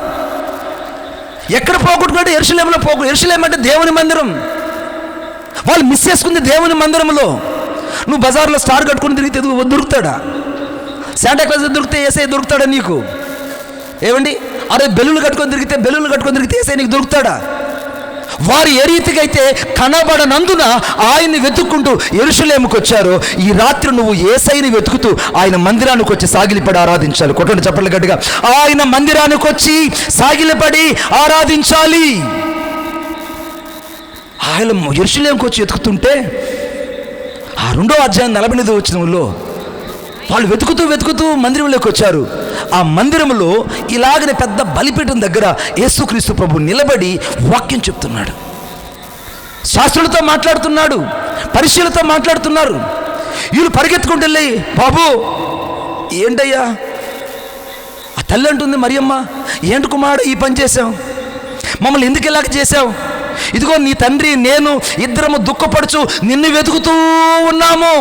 D: ఎక్కడ పోగొట్టుకుంటే యెరూషలేములో యెరూషలేము అంటే దేవుని మందిరం. వాళ్ళు మిస్ చేసుకుంది దేవుని మందిరంలో. నువ్వు బజార్లో స్టార్ కట్టుకుని తిరిగితే దొరుకుతాడా? శాంటా క్లాస్ దొరికితే యేసయ్య దొరుకుతాడా నీకు? ఏమండి, అరే బెలూన్లు కట్టుకొని తిరిగితే యేసయ్య నీకు దొరుకుతాడా? వారు ఏ రీతిగా అయితే కనబడనందున ఆయన్ని వెతుక్కుంటూ యెరూషలేముకు వచ్చారో, ఈ రాత్రి నువ్వు యేసయ్యని వెతుకుతూ ఆయన మందిరానికి వచ్చి సాగిలిపడి ఆరాధించాలి. కొట్టండి చప్పట్లు గట్టిగా. ఆయన మందిరానికి వచ్చి సాగిలిపడి ఆరాధించాలి. ఆయన యెరూషలేముకు వచ్చి వెతుకుతుంటే ఆ 2వ అధ్యాయం 48వ వచనంలో వాళ్ళు వెతుకుతూ మందిరంలోకి వచ్చారు. ఆ మందిరంలో ఇలాగనే పెద్ద బలిపీఠం దగ్గర యేసుక్రీస్తు ప్రభు నిలబడి వాక్యం చెప్తున్నాడు. శాస్త్రులతో మాట్లాడుతున్నాడు, పరిశీలతో మాట్లాడుతున్నారు. వీళ్ళు పరిగెత్తుకుంటూ వెళ్ళి, బాబు ఏంటయ్యా? ఆ తల్లి అంటుంది, మరియమ్మ, ఏంటి కుమారుడు ఈ పని చేశావు? మమ్మల్ని ఎందుకు ఇలాగ చేశావు? ఇదిగో నీ తండ్రి నేను ఇద్దరము దుఃఖపడుచు నిన్ను వెతుకుతూ ఉన్నాము.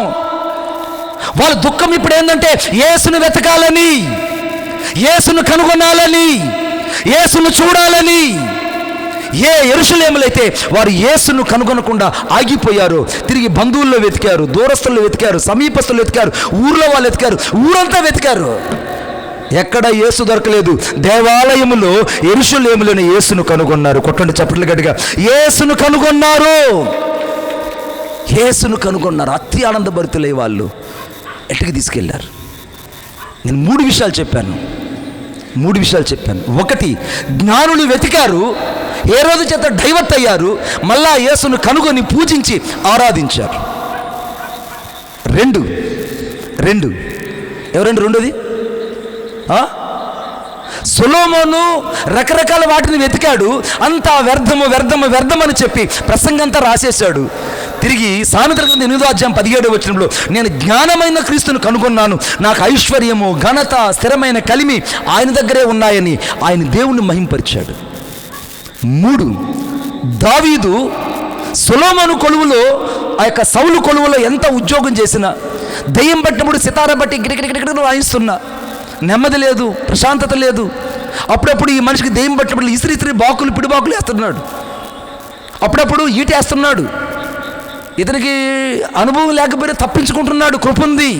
D: వాళ్ళ దుఃఖం ఇప్పుడు ఏంటంటే యేసును వెతకాలని, యేసును కనుగొనాలని, యేసును చూడాలని. ఏ యెరూషలేములైతే వారు యేసును కనుగొనకుండా ఆగిపోయారో, తిరిగి బంధువుల్లో వెతికారు, దూరస్తుల్లో వెతికారు, సమీపస్తులు వెతికారు, ఊర్లో వాళ్ళు వెతికారు, ఊరంతా వెతికారు. ఎక్కడ యేసు దొరకలేదు. దేవాలయములో యెరూషలేములోని యేసును కనుగొన్నారు. కొట్టండి చప్పట్లు గట్టిగా. యేసును కనుగొన్నారు. అతి ఆనందభరితులై వాళ్ళు ఎట్టుకు తీసుకెళ్లారు. నేను 3 విషయాలు చెప్పాను. 1, జ్ఞానులు వెతికారు, ఏ రోజు చేత డైవర్ట్ అయ్యారు, మళ్ళా యేసును కనుగొని పూజించి ఆరాధించారు. 2 ఎవరండి రెండోది? సొలొమోను రకరకాల వాటిని వెతికాడు, అంతా వ్యర్థమని చెప్పి ప్రసంగంతా రాసేశాడు. తిరిగి సామెతల గ్రంథం 8వ అధ్యాయం 17వ వచనంలో నేను జ్ఞానమైన క్రీస్తును కనుగొన్నాను, నాకు ఐశ్వర్యము, ఘనత, స్థిరమైన కలిమి ఆయన దగ్గరే ఉన్నాయని ఆయన దేవుణ్ణి మహింపరిచాడు. 3, దావీదు సొలొమోను కొలువులో, ఆ యొక్క సౌలు కొలువులో ఎంత ఉద్యోగం చేసినా, దెయ్యం పట్టినప్పుడు సితార బట్టి గిరిగిరిగిరి వాయిస్తున్నా, నెమ్మది లేదు, ప్రశాంతత లేదు. అప్పుడప్పుడు ఈ మనిషికి దెయ్యం పట్టినప్పుడు ఇసిరి పిడిబాకులు వేస్తున్నాడు, అప్పుడప్పుడు ఈటేస్తున్నాడు. ఇతనికి అనుభవం లేకపోయినా తప్పించుకుంటున్నాడు. కృప ఉంది,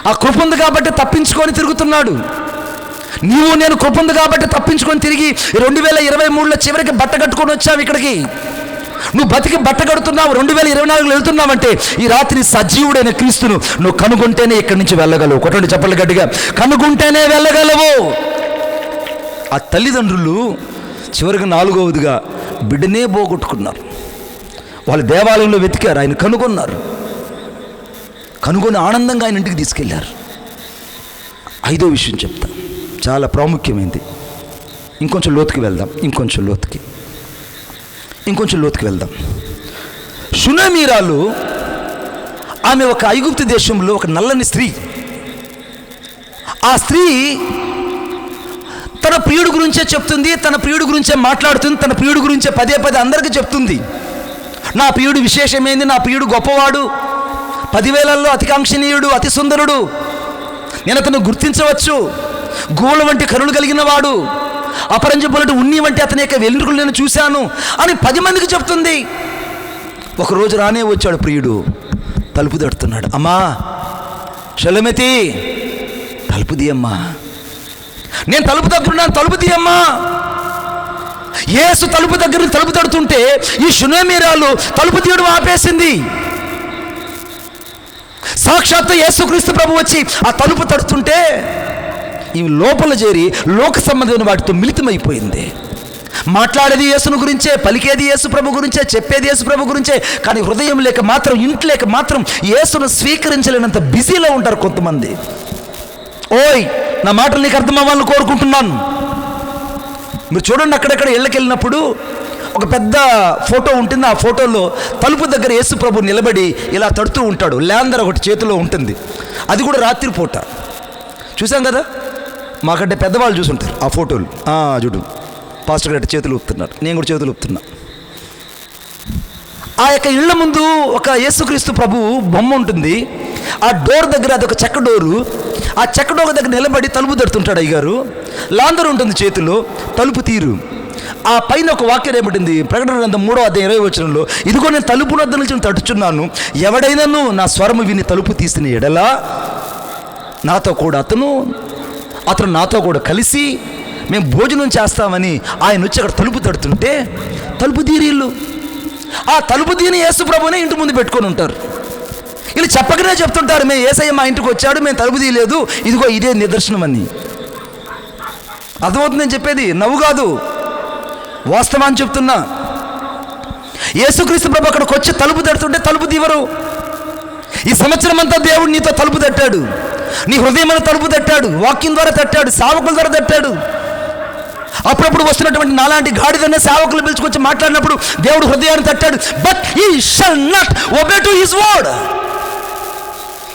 D: ఆ కృప ఉంది కాబట్టి తప్పించుకొని తిరుగుతున్నాడు. నీవు నేను కృప ఉంది కాబట్టి తప్పించుకొని తిరిగి 2023లో చివరికి బట్ట కట్టుకొని వచ్చావు ఇక్కడికి. నువ్వు బతికి బట్ట కడుతున్నావు, 2024లో వెళ్తున్నావంటే ఈ రాత్రి సజీవుడైన క్రీస్తును నువ్వు కనుగొంటేనే ఇక్కడి నుంచి వెళ్ళగలవు. కొట్టండి చప్పట్లు గట్టిగా. కనుగొంటేనే వెళ్ళగలవు. ఆ తల్లిదండ్రులు చివరికి 4వదిగా బిడ్డనే పోగొట్టుకున్నారు. వాళ్ళు దేవాలయంలో వెతికారు, ఆయన కనుగొన్నారు. కనుగొని ఆనందంగా ఆయన ఇంటికి తీసుకెళ్లారు. 5వ విషయం చెప్తా, చాలా ప్రాముఖ్యమైనది. ఇంకొంచెం లోతుకి వెళ్దాం. షునేమీరాలు ఆమె ఒక ఐగుప్తు దేశంలో ఒక నల్లని స్త్రీ. ఆ స్త్రీ తన ప్రియుడు గురించే చెప్తుంది, తన ప్రియుడు గురించే మాట్లాడుతుంది, తన ప్రియుడు గురించే పదే అందరికీ చెప్తుంది. నా ప్రియుడు విశేషమైంది, నా ప్రియుడు గొప్పవాడు, 10,000ల్లో అతికాంక్షణీయుడు, అతి సుందరుడు, నేను అతను గుర్తించవచ్చు, గోళ్ళ వంటి కరులు కలిగిన వాడు, అపరంజపులటి ఉన్ని వంటి అతని యొక్క వెలుగులు నేను చూశాను అని 10 మందికి చెప్తుంది. ఒకరోజు రానే వచ్చాడు ప్రియుడు, తలుపు తడుతున్నాడు. అమ్మా షలోమెతి, తలుపు తీయమ్మా, నేను తలుపు తగ్గుతున్నాను, తలుపు తీయమ్మా. యేసు తలుపు దగ్గర తలుపు తడుతుంటే ఈ షునేమీరాలు తలుపు తీయడం ఆపేసింది. సాక్షాత్తు యేసుక్రీస్తు ప్రభు వచ్చి ఆ తలుపు తడుతుంటే ఈ లోపల చేరి లోక సంబంధమైన వాటితో మిళితమైపోయింది. మాట్లాడేది యేసును గురించే, పలికేది యేసు ప్రభు గురించే, చెప్పేది యేసు ప్రభు గురించే, కానీ హృదయం లేక మాత్రం, ఇంటి లేక మాత్రం యేసును స్వీకరించలేనంత బిజీలో ఉంటారు కొంతమంది. ఓయ్, నా మాటలు నీకు అర్థం అవ్వాలని కోరుకుంటున్నాను. మీరు చూడండి, అక్కడెక్కడ ఇళ్ళకి వెళ్ళినప్పుడు ఒక పెద్ద ఫోటో ఉంటుంది. ఆ ఫోటోలో తలుపు దగ్గర యేసు ప్రభు నిలబడి ఇలా తడుతూ ఉంటాడు. ల్యాందర్ ఒకటి చేతిలో ఉంటుంది. అది కూడా రాత్రిపూట చూసాం కదా. మాకంటే పెద్దవాళ్ళు చూసుంటారు ఆ ఫోటోలు. చూడు, పాస్టర్ గారు చేతులు ఊపుతున్నారు, నేను కూడా చేతులు ఊపుతున్నా. ఆ యొక్క ఇళ్ల ముందు ఒక యేసుక్రీస్తు ప్రభు బొమ్మ ఉంటుంది. ఆ డోర్ దగ్గర, అదొక చెక్క డోరు, ఆ చెక్క డోర్ దగ్గర నిలబడి తలుపు తడుతుంటాడు అయ్యగారు. లాందరు ఉంటుంది చేతిలో, తలుపు తీరు. ఆ పైన ఒక వాక్యం ఏమిటింది, ప్రకటన గ్రంథం 3వ అధ్యాయం 20వ వచనంలో, ఇదిగో నేను తలుపు వద్ద నుంచి తడుచున్నాను, ఎవడైనాను నా స్వరము విని తలుపు తీసిన ఎడలా నాతో కూడా అతను నాతో కూడా కలిసి మేము భోజనం చేస్తామని ఆయన వచ్చి అక్కడ తలుపు తడుతుంటే తలుపు తీరీళ్ళు ఆ తలుపు తీని యేసు ప్రభునే ఇంటి ముందు పెట్టుకొని ఉంటారు. వీళ్ళు చెప్పకనే చెప్తుంటారు, మేము యేసయ్య మా ఇంటికి వచ్చాడు, మేము తలుపు తీయలేదు, ఇదిగో ఇదే నిదర్శనం అని. అర్థమవుతుంది నేను చెప్పేది, నవ్వు కాదు, వాస్తవాన్ని చెప్తున్నా. యేసుక్రీస్తు ప్రభు అక్కడికి వచ్చి తలుపు తడుతుంటే తలుపు తీవరు. ఈ సంవత్సరం అంతా దేవుడు నీతో తలుపు తట్టాడు, నీ హృదయం తలుపు తట్టాడు, వాక్యం ద్వారా తట్టాడు, సేవకుల ద్వారా తట్టాడు. అప్పుడప్పుడు వస్తున్నటువంటి నాలాంటి గాడిదనే సేవకులు పిలుచుకొచ్చి మాట్లాడినప్పుడు దేవుడు హృదయాన్ని తట్టాడు. But he shall not obey to his word.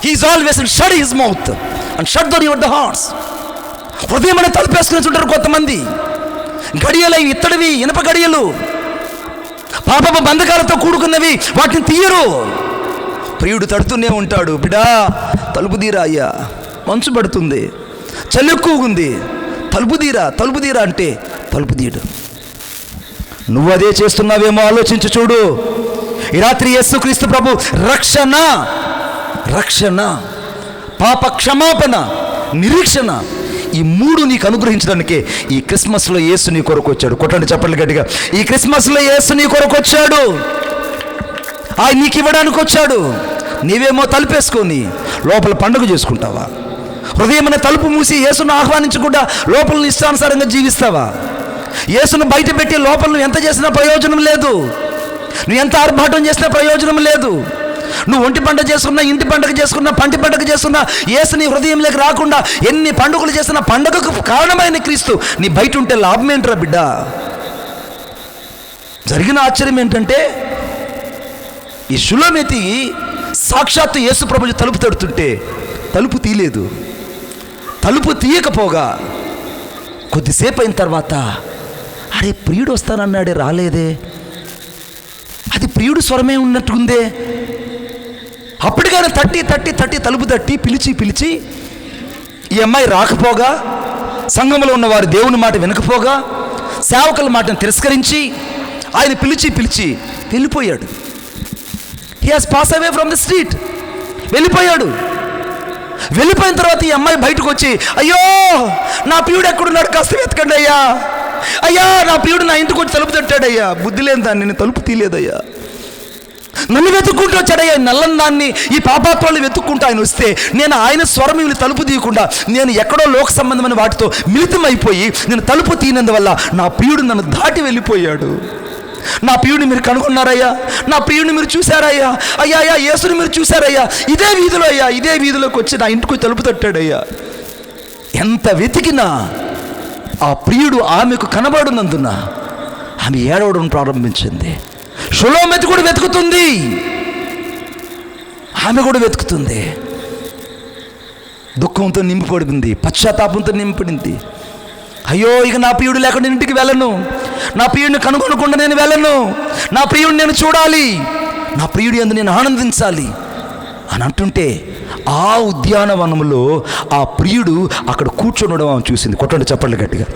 D: He is always shut his mouth and shut the hearts. హృదయం అనేది తలుపేసుకుని ఉంటారు కొంతమంది. గడియలు ఇత్తడివి, ఇనప గడియలు, పాపపు బంధకాలతో కూడుకున్నవి, వాటిని తీయరు. ప్రియుడు తడుతూనే ఉంటాడు, బిడా తలుపు తీరా అయ్యా, మంచు పడుతుంది, చలి ఎక్కువగా ఉంది, తలుపు తీరా అంటే తలుపు తీయడు. నువ్వు అదే చేస్తున్నావేమో ఆలోచించి చూడు. ఈ రాత్రి యేసుక్రీస్తు ప్రభు రక్షణ, పాప క్షమాపణ, నిరీక్షణ, ఈ 3 నీకు అనుగ్రహించడానికే ఈ క్రిస్మస్లో యేసు నీ కొరకు వచ్చాడు. కొట్టండి చప్పట్లు గట్టిగా. ఈ క్రిస్మస్లో యేసు నీ కొరకు వచ్చాడు, ఆయన నీకు ఇవ్వడానికి వచ్చాడు. నీవేమో తలుపేసుకొని లోపల పండుగ చేసుకుంటావా? హృదయం అనే తలుపు మూసి యేసును ఆహ్వానించకుండా లోపల ఇష్టానుసారంగా జీవిస్తావా? యేసును బయట పెట్టి లోపల నువ్వు ఎంత చేసినా ప్రయోజనం లేదు, నువ్వు ఎంత ఆర్భాటం చేసినా ప్రయోజనం లేదు. నువ్వు ఒంటి పండుగ చేసుకున్నా, ఇంటి పండుగ చేసుకున్నా, పంటి పండుగ చేసుకున్నా, యేసు నీ హృదయంలోకి రాకుండా ఎన్ని పండుగలు చేసినా పండుగకు కారణమైన క్రీస్తు నీ బయట ఉంటే లాభం ఏంట్రా బిడ్డ? జరిగిన ఆశ్చర్యం ఏంటంటే, ఈ షులోమెతి సాక్షాత్తు యేసు ప్రభు తలుపు తడుతుంటే తలుపు తీయలేదు. తలుపు తీయకపోగా కొద్దిసేపు అయిన తర్వాత, అడే ప్రియుడు వస్తానన్నాడే రాలేదే, అది ప్రియుడు స్వరమే ఉన్నట్టుందే. అప్పటికైనా తట్టి తలుపు తట్టి పిలిచి ఈ అమ్మాయి రాకపోగా, సంఘంలో ఉన్నవారు దేవుని మాట వినకపోగా, సేవకుల మాటను తిరస్కరించి ఆయన పిలిచి వెళ్ళిపోయాడు. He has pass away from the street. వెళ్ళిపోయాడు. వెళ్ళిపోయిన తర్వాత ఈ అమ్మాయి బయటకు వచ్చి, అయ్యో నా ప్రియుడు ఎక్కడున్నాడు, కాస్త వెతకండి అయ్యా, అయ్యా నా ప్రియుడు నా ఇంటికి వచ్చి తలుపు తట్టాడయ్యా, బుద్ధి లేని దాన్ని నేను తలుపు తీయలేదయ్యా, నన్ను వెతుక్కుంటూ వచ్చాడయ్యా, నల్లని దాన్ని, ఈ పాపాత్వాళ్ళని వెతుక్కుంటూ ఆయన వస్తే నేను ఆయన స్వరం వీళ్ళు తలుపు తీయకుండా నేను ఎక్కడో లోక సంబంధమైన వాటితో మిళితమైపోయి నేను తలుపు తీయనందువల్ల నా ప్రియుడు నన్ను దాటి వెళ్ళిపోయాడు. నా ప్రియుడిని మీరు కనుగొన్నారయ్యా, నా ప్రియుడిని మీరు చూశారయ్యా, అయ్యా యేసుని మీరు చూశారయ్యా, ఇదే వీధిలో అయ్యా, ఇదే వీధిలోకి వచ్చి నా ఇంటికి తలుపు తట్టాడయ్యా. ఎంత వెతికినా ఆ ప్రియుడు ఆమెకు కనబడినందున ఆమె ఏడవడం ప్రారంభించింది. షులోమెతి కూడా వెతుకుతుంది, ఆమె కూడా వెతుకుతుంది. దుఃఖంతో నింపబడింది, పశ్చాత్తాపంతో నింపబడింది. అయ్యో ఇక నా ప్రియుడు లేకుండా ఇంటికి వెళ్ళను, నా ప్రియుడిని కనుగొనకుండా నేను వెళ్ళను, నా ప్రియుడిని నేను చూడాలి, నా ప్రియుడి యందు నేను ఆనందించాలి అని అంటుంటే ఆ ఉద్యానవనంలో ఆ ప్రియుడు అక్కడ కూర్చొనడం ఆమె చూసింది. కొట్టండి చప్పట్లు గట్టిగా,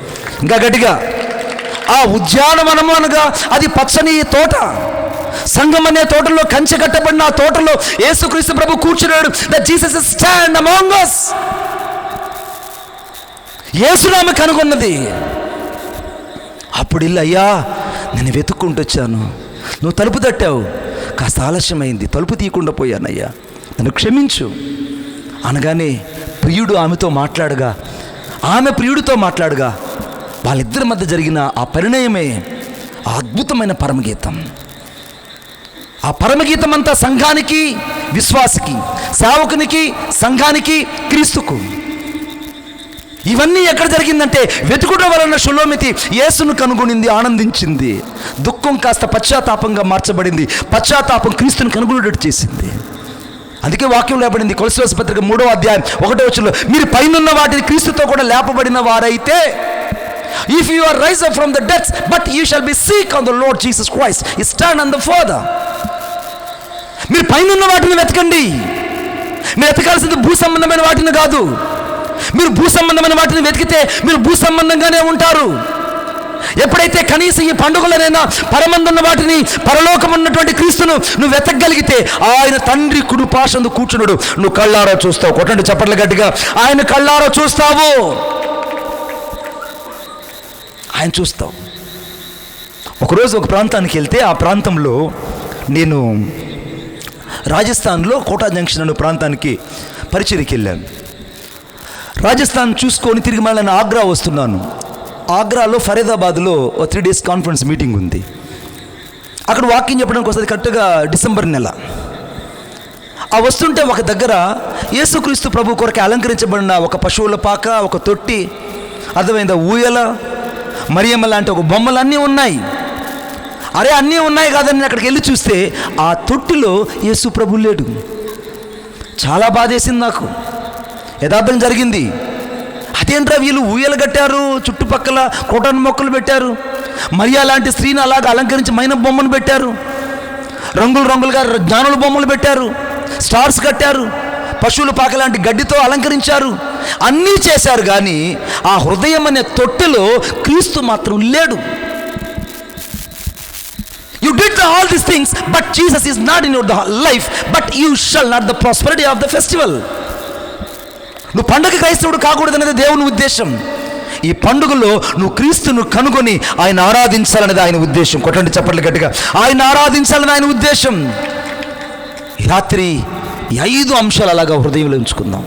D: ఇంకా గట్టిగా. ఆ ఉద్యానవనము అనగా అది పచ్చని తోట, సంఘం అనే తోటలో కంచె కట్టబడిన ఆ తోటలో యేసుక్రీస్తు ప్రభు కూర్చున్నాడు. That Jesus stand among us. యేసును ఆమె కనుగొన్నది. అప్పుడు ఇల్లు, అయ్యా నేను వెతుక్కుంటూ వచ్చాను, నువ్వు తలుపు తట్టావు, కాస్త ఆలస్యమైంది, తలుపు తీయకుండా పోయానయ్యా, నన్ను క్షమించు అనగానే ప్రియుడు ఆమెతో మాట్లాడగా, ఆమె ప్రియుడితో మాట్లాడగా, వాళ్ళిద్దరి మధ్య జరిగిన ఆ పరిణయమే ఆ అద్భుతమైన పరమగీతం. ఆ పరమగీతం అంతా సంఘానికి, విశ్వాసికి, సేవకునికి, సంఘానికి, క్రీస్తుకు. ఇవన్నీ ఎక్కడ జరిగిందంటే వెతుకుట వలన షులోమితి యేసును కనుగొనింది, ఆనందించింది. దుఃఖం కాస్త పశ్చాత్తాపంగా మార్చబడింది, పశ్చాత్తాపం క్రీస్తుని కనుగొనేటట్టు చేసింది. అందుకే వాక్యం లేపబడింది కొలస్సీ పత్రిక 3వ అధ్యాయం 1వ వచనంలో, మీరు పైనున్న వాటిని క్రీస్తుతో కూడా లేపబడిన వారైతే, if you are raised up from the death, but you shall be seek on the Lord Jesus Christ, you stand on the Father. మీరు పైనున్న వాటిని వెతకండి. మీరు వెతకాల్సింది భూ సంబంధమైన వాటిని కాదు. మీరు భూ సంబంధమైన వాటిని వెతికితే మీరు భూ సంబంధంగానే ఉంటారు. ఎప్పుడైతే కనీసం ఈ పండుగలనైనా పరమందున్న వాటిని, పరలోకం ఉన్నటువంటి క్రీస్తును నువ్వు వెతకగలిగితే, ఆయన తండ్రి కుడి పార్శ్వందు కూర్చున్నాడు, నువ్వు కళ్ళారో చూస్తావు. కొట్టండి చప్పట్లు గట్టిగా, ఆయన కళ్ళారో చూస్తావు, ఆయన చూస్తావు. ఒకరోజు ఒక ప్రాంతానికి వెళ్తే, ఆ ప్రాంతంలో నేను రాజస్థాన్లో కోటా జంక్షన్ అనే ప్రాంతానికి పరిచర్యకి వెళ్ళాను. రాజస్థాన్ చూసుకొని తిరిగి మళ్ళీ నేను ఆగ్రా వస్తున్నాను. ఆగ్రాలో ఫరీదాబాద్లో 3 days కాన్ఫరెన్స్ మీటింగ్ ఉంది. అక్కడ వాకింగ్ చెప్పడానికి వస్తుంది. కరెక్ట్గా డిసెంబర్ నెల. ఆ వస్తుంటే ఒక దగ్గర యేసుక్రీస్తు ప్రభు కొరకు అలంకరించబడిన ఒక పశువుల పాక, ఒక తొట్టి, అర్థమైందా, ఊయల, మరియమ్మ లాంటి ఒక బొమ్మలు అన్నీ ఉన్నాయి. అరే అన్నీ ఉన్నాయి కాదని నేను అక్కడికి వెళ్ళి చూస్తే ఆ తొట్టిలో యేసు ప్రభు లేడు. చాలా బాధేసింది నాకు. యథార్థం జరిగింది. అదేంట్రా వీళ్ళు ఊయలు కట్టారు, చుట్టుపక్కల కోటన్ మొక్కలు పెట్టారు, మరియా లాంటి స్త్రీని అలాగ అలంకరించి మైన బొమ్మను పెట్టారు, రంగులు రంగులుగా జ్ఞానుల బొమ్మలు పెట్టారు, స్టార్స్ కట్టారు, పశువుల పాక లాంటి గడ్డితో అలంకరించారు, అన్నీ చేశారు. కానీ ఆ హృదయం అనే తొట్టెలో క్రీస్తు మాత్రం లేడు. You did all these things, but Jesus is not in your life, but you shall not the prosperity of the festival. నువ్వు పండుగ క్రైస్తవుడు కాకూడదనేది దేవుని ఉద్దేశం. ఈ పండుగలో నువ్వు క్రీస్తును కనుగొని ఆయన ఆరాధించాలనేది ఆయన ఉద్దేశం. కొట్టండి చప్పట్లు గట్టిగా, ఆయన ఆరాధించాలని ఆయన ఉద్దేశం. ఈ రాత్రి ఈ 5 అంశాలు అలాగా హృదయంలో ఉంచుకుందాం.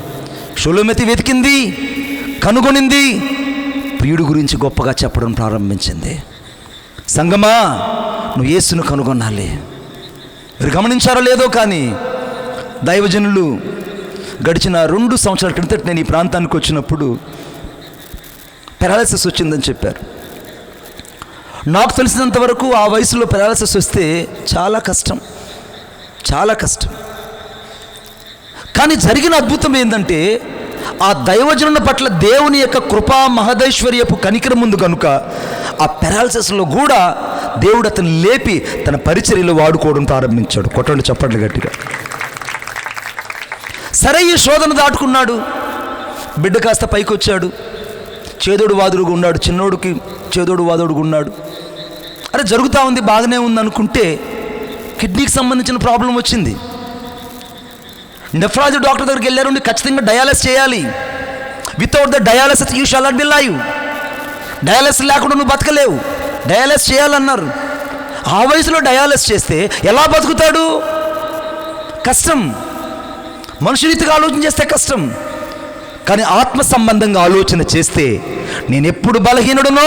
D: షులోమితి వెతికింది, కనుగొనింది, ప్రియుడు గురించి గొప్పగా చెప్పడం ప్రారంభించింది. సంగమా, నువ్వు యేసును కనుగొనాలి. మీరు గమనించారో లేదో కానీ దైవజనులు గడిచిన 2 సంవత్సరాల క్రితం నేను ఈ ప్రాంతానికి వచ్చినప్పుడు పెరాలసిస్ వచ్చిందని చెప్పారు. నాకు తెలిసినంత వరకు ఆ వయసులో పెరాలసిస్ వస్తే చాలా కష్టం, చాలా కష్టం. కానీ జరిగిన అద్భుతం ఏంటంటే, ఆ దైవజనుల పట్ల దేవుని యొక్క కృపా మహదైశ్వర్యపు కనికరం ఉంది కనుక ఆ పెరాలసిస్లో కూడా దేవుడు అతను లేపి తన పరిచర్యలో వాడుకోవడం ప్రారంభించాడు. కొట్టండి చప్పట్లు గట్టిగా. సరే, ఈ శోధన దాటుకున్నాడు. బిడ్డ కాస్త పైకి వచ్చాడు. చేదోడు వాదుడుగా ఉన్నాడు, చిన్నోడికి చేదోడు వాదుడుగా ఉన్నాడు. అరే జరుగుతూ ఉంది, బాగానే ఉంది అనుకుంటే కిడ్నీకి సంబంధించిన ప్రాబ్లం వచ్చింది. నెఫ్రాలజీ డాక్టర్ దగ్గరికి వెళ్ళారు, ఖచ్చితంగా డయాలసిస్ చేయాలి. Without the dialysis you shall not be live. Dialysis లేకుండా నువ్వు బతకలేవు, డయాలసిస్ చేయాలన్నారు. ఆ వయసులో డయాలసిస్ చేస్తే ఎలా బతుకుతాడు? కష్టం. మనుషురీతిగా ఆలోచన చేస్తే కష్టం. కానీ ఆత్మ సంబంధంగా ఆలోచన చేస్తే, నేను ఎప్పుడు బలహీనుడునో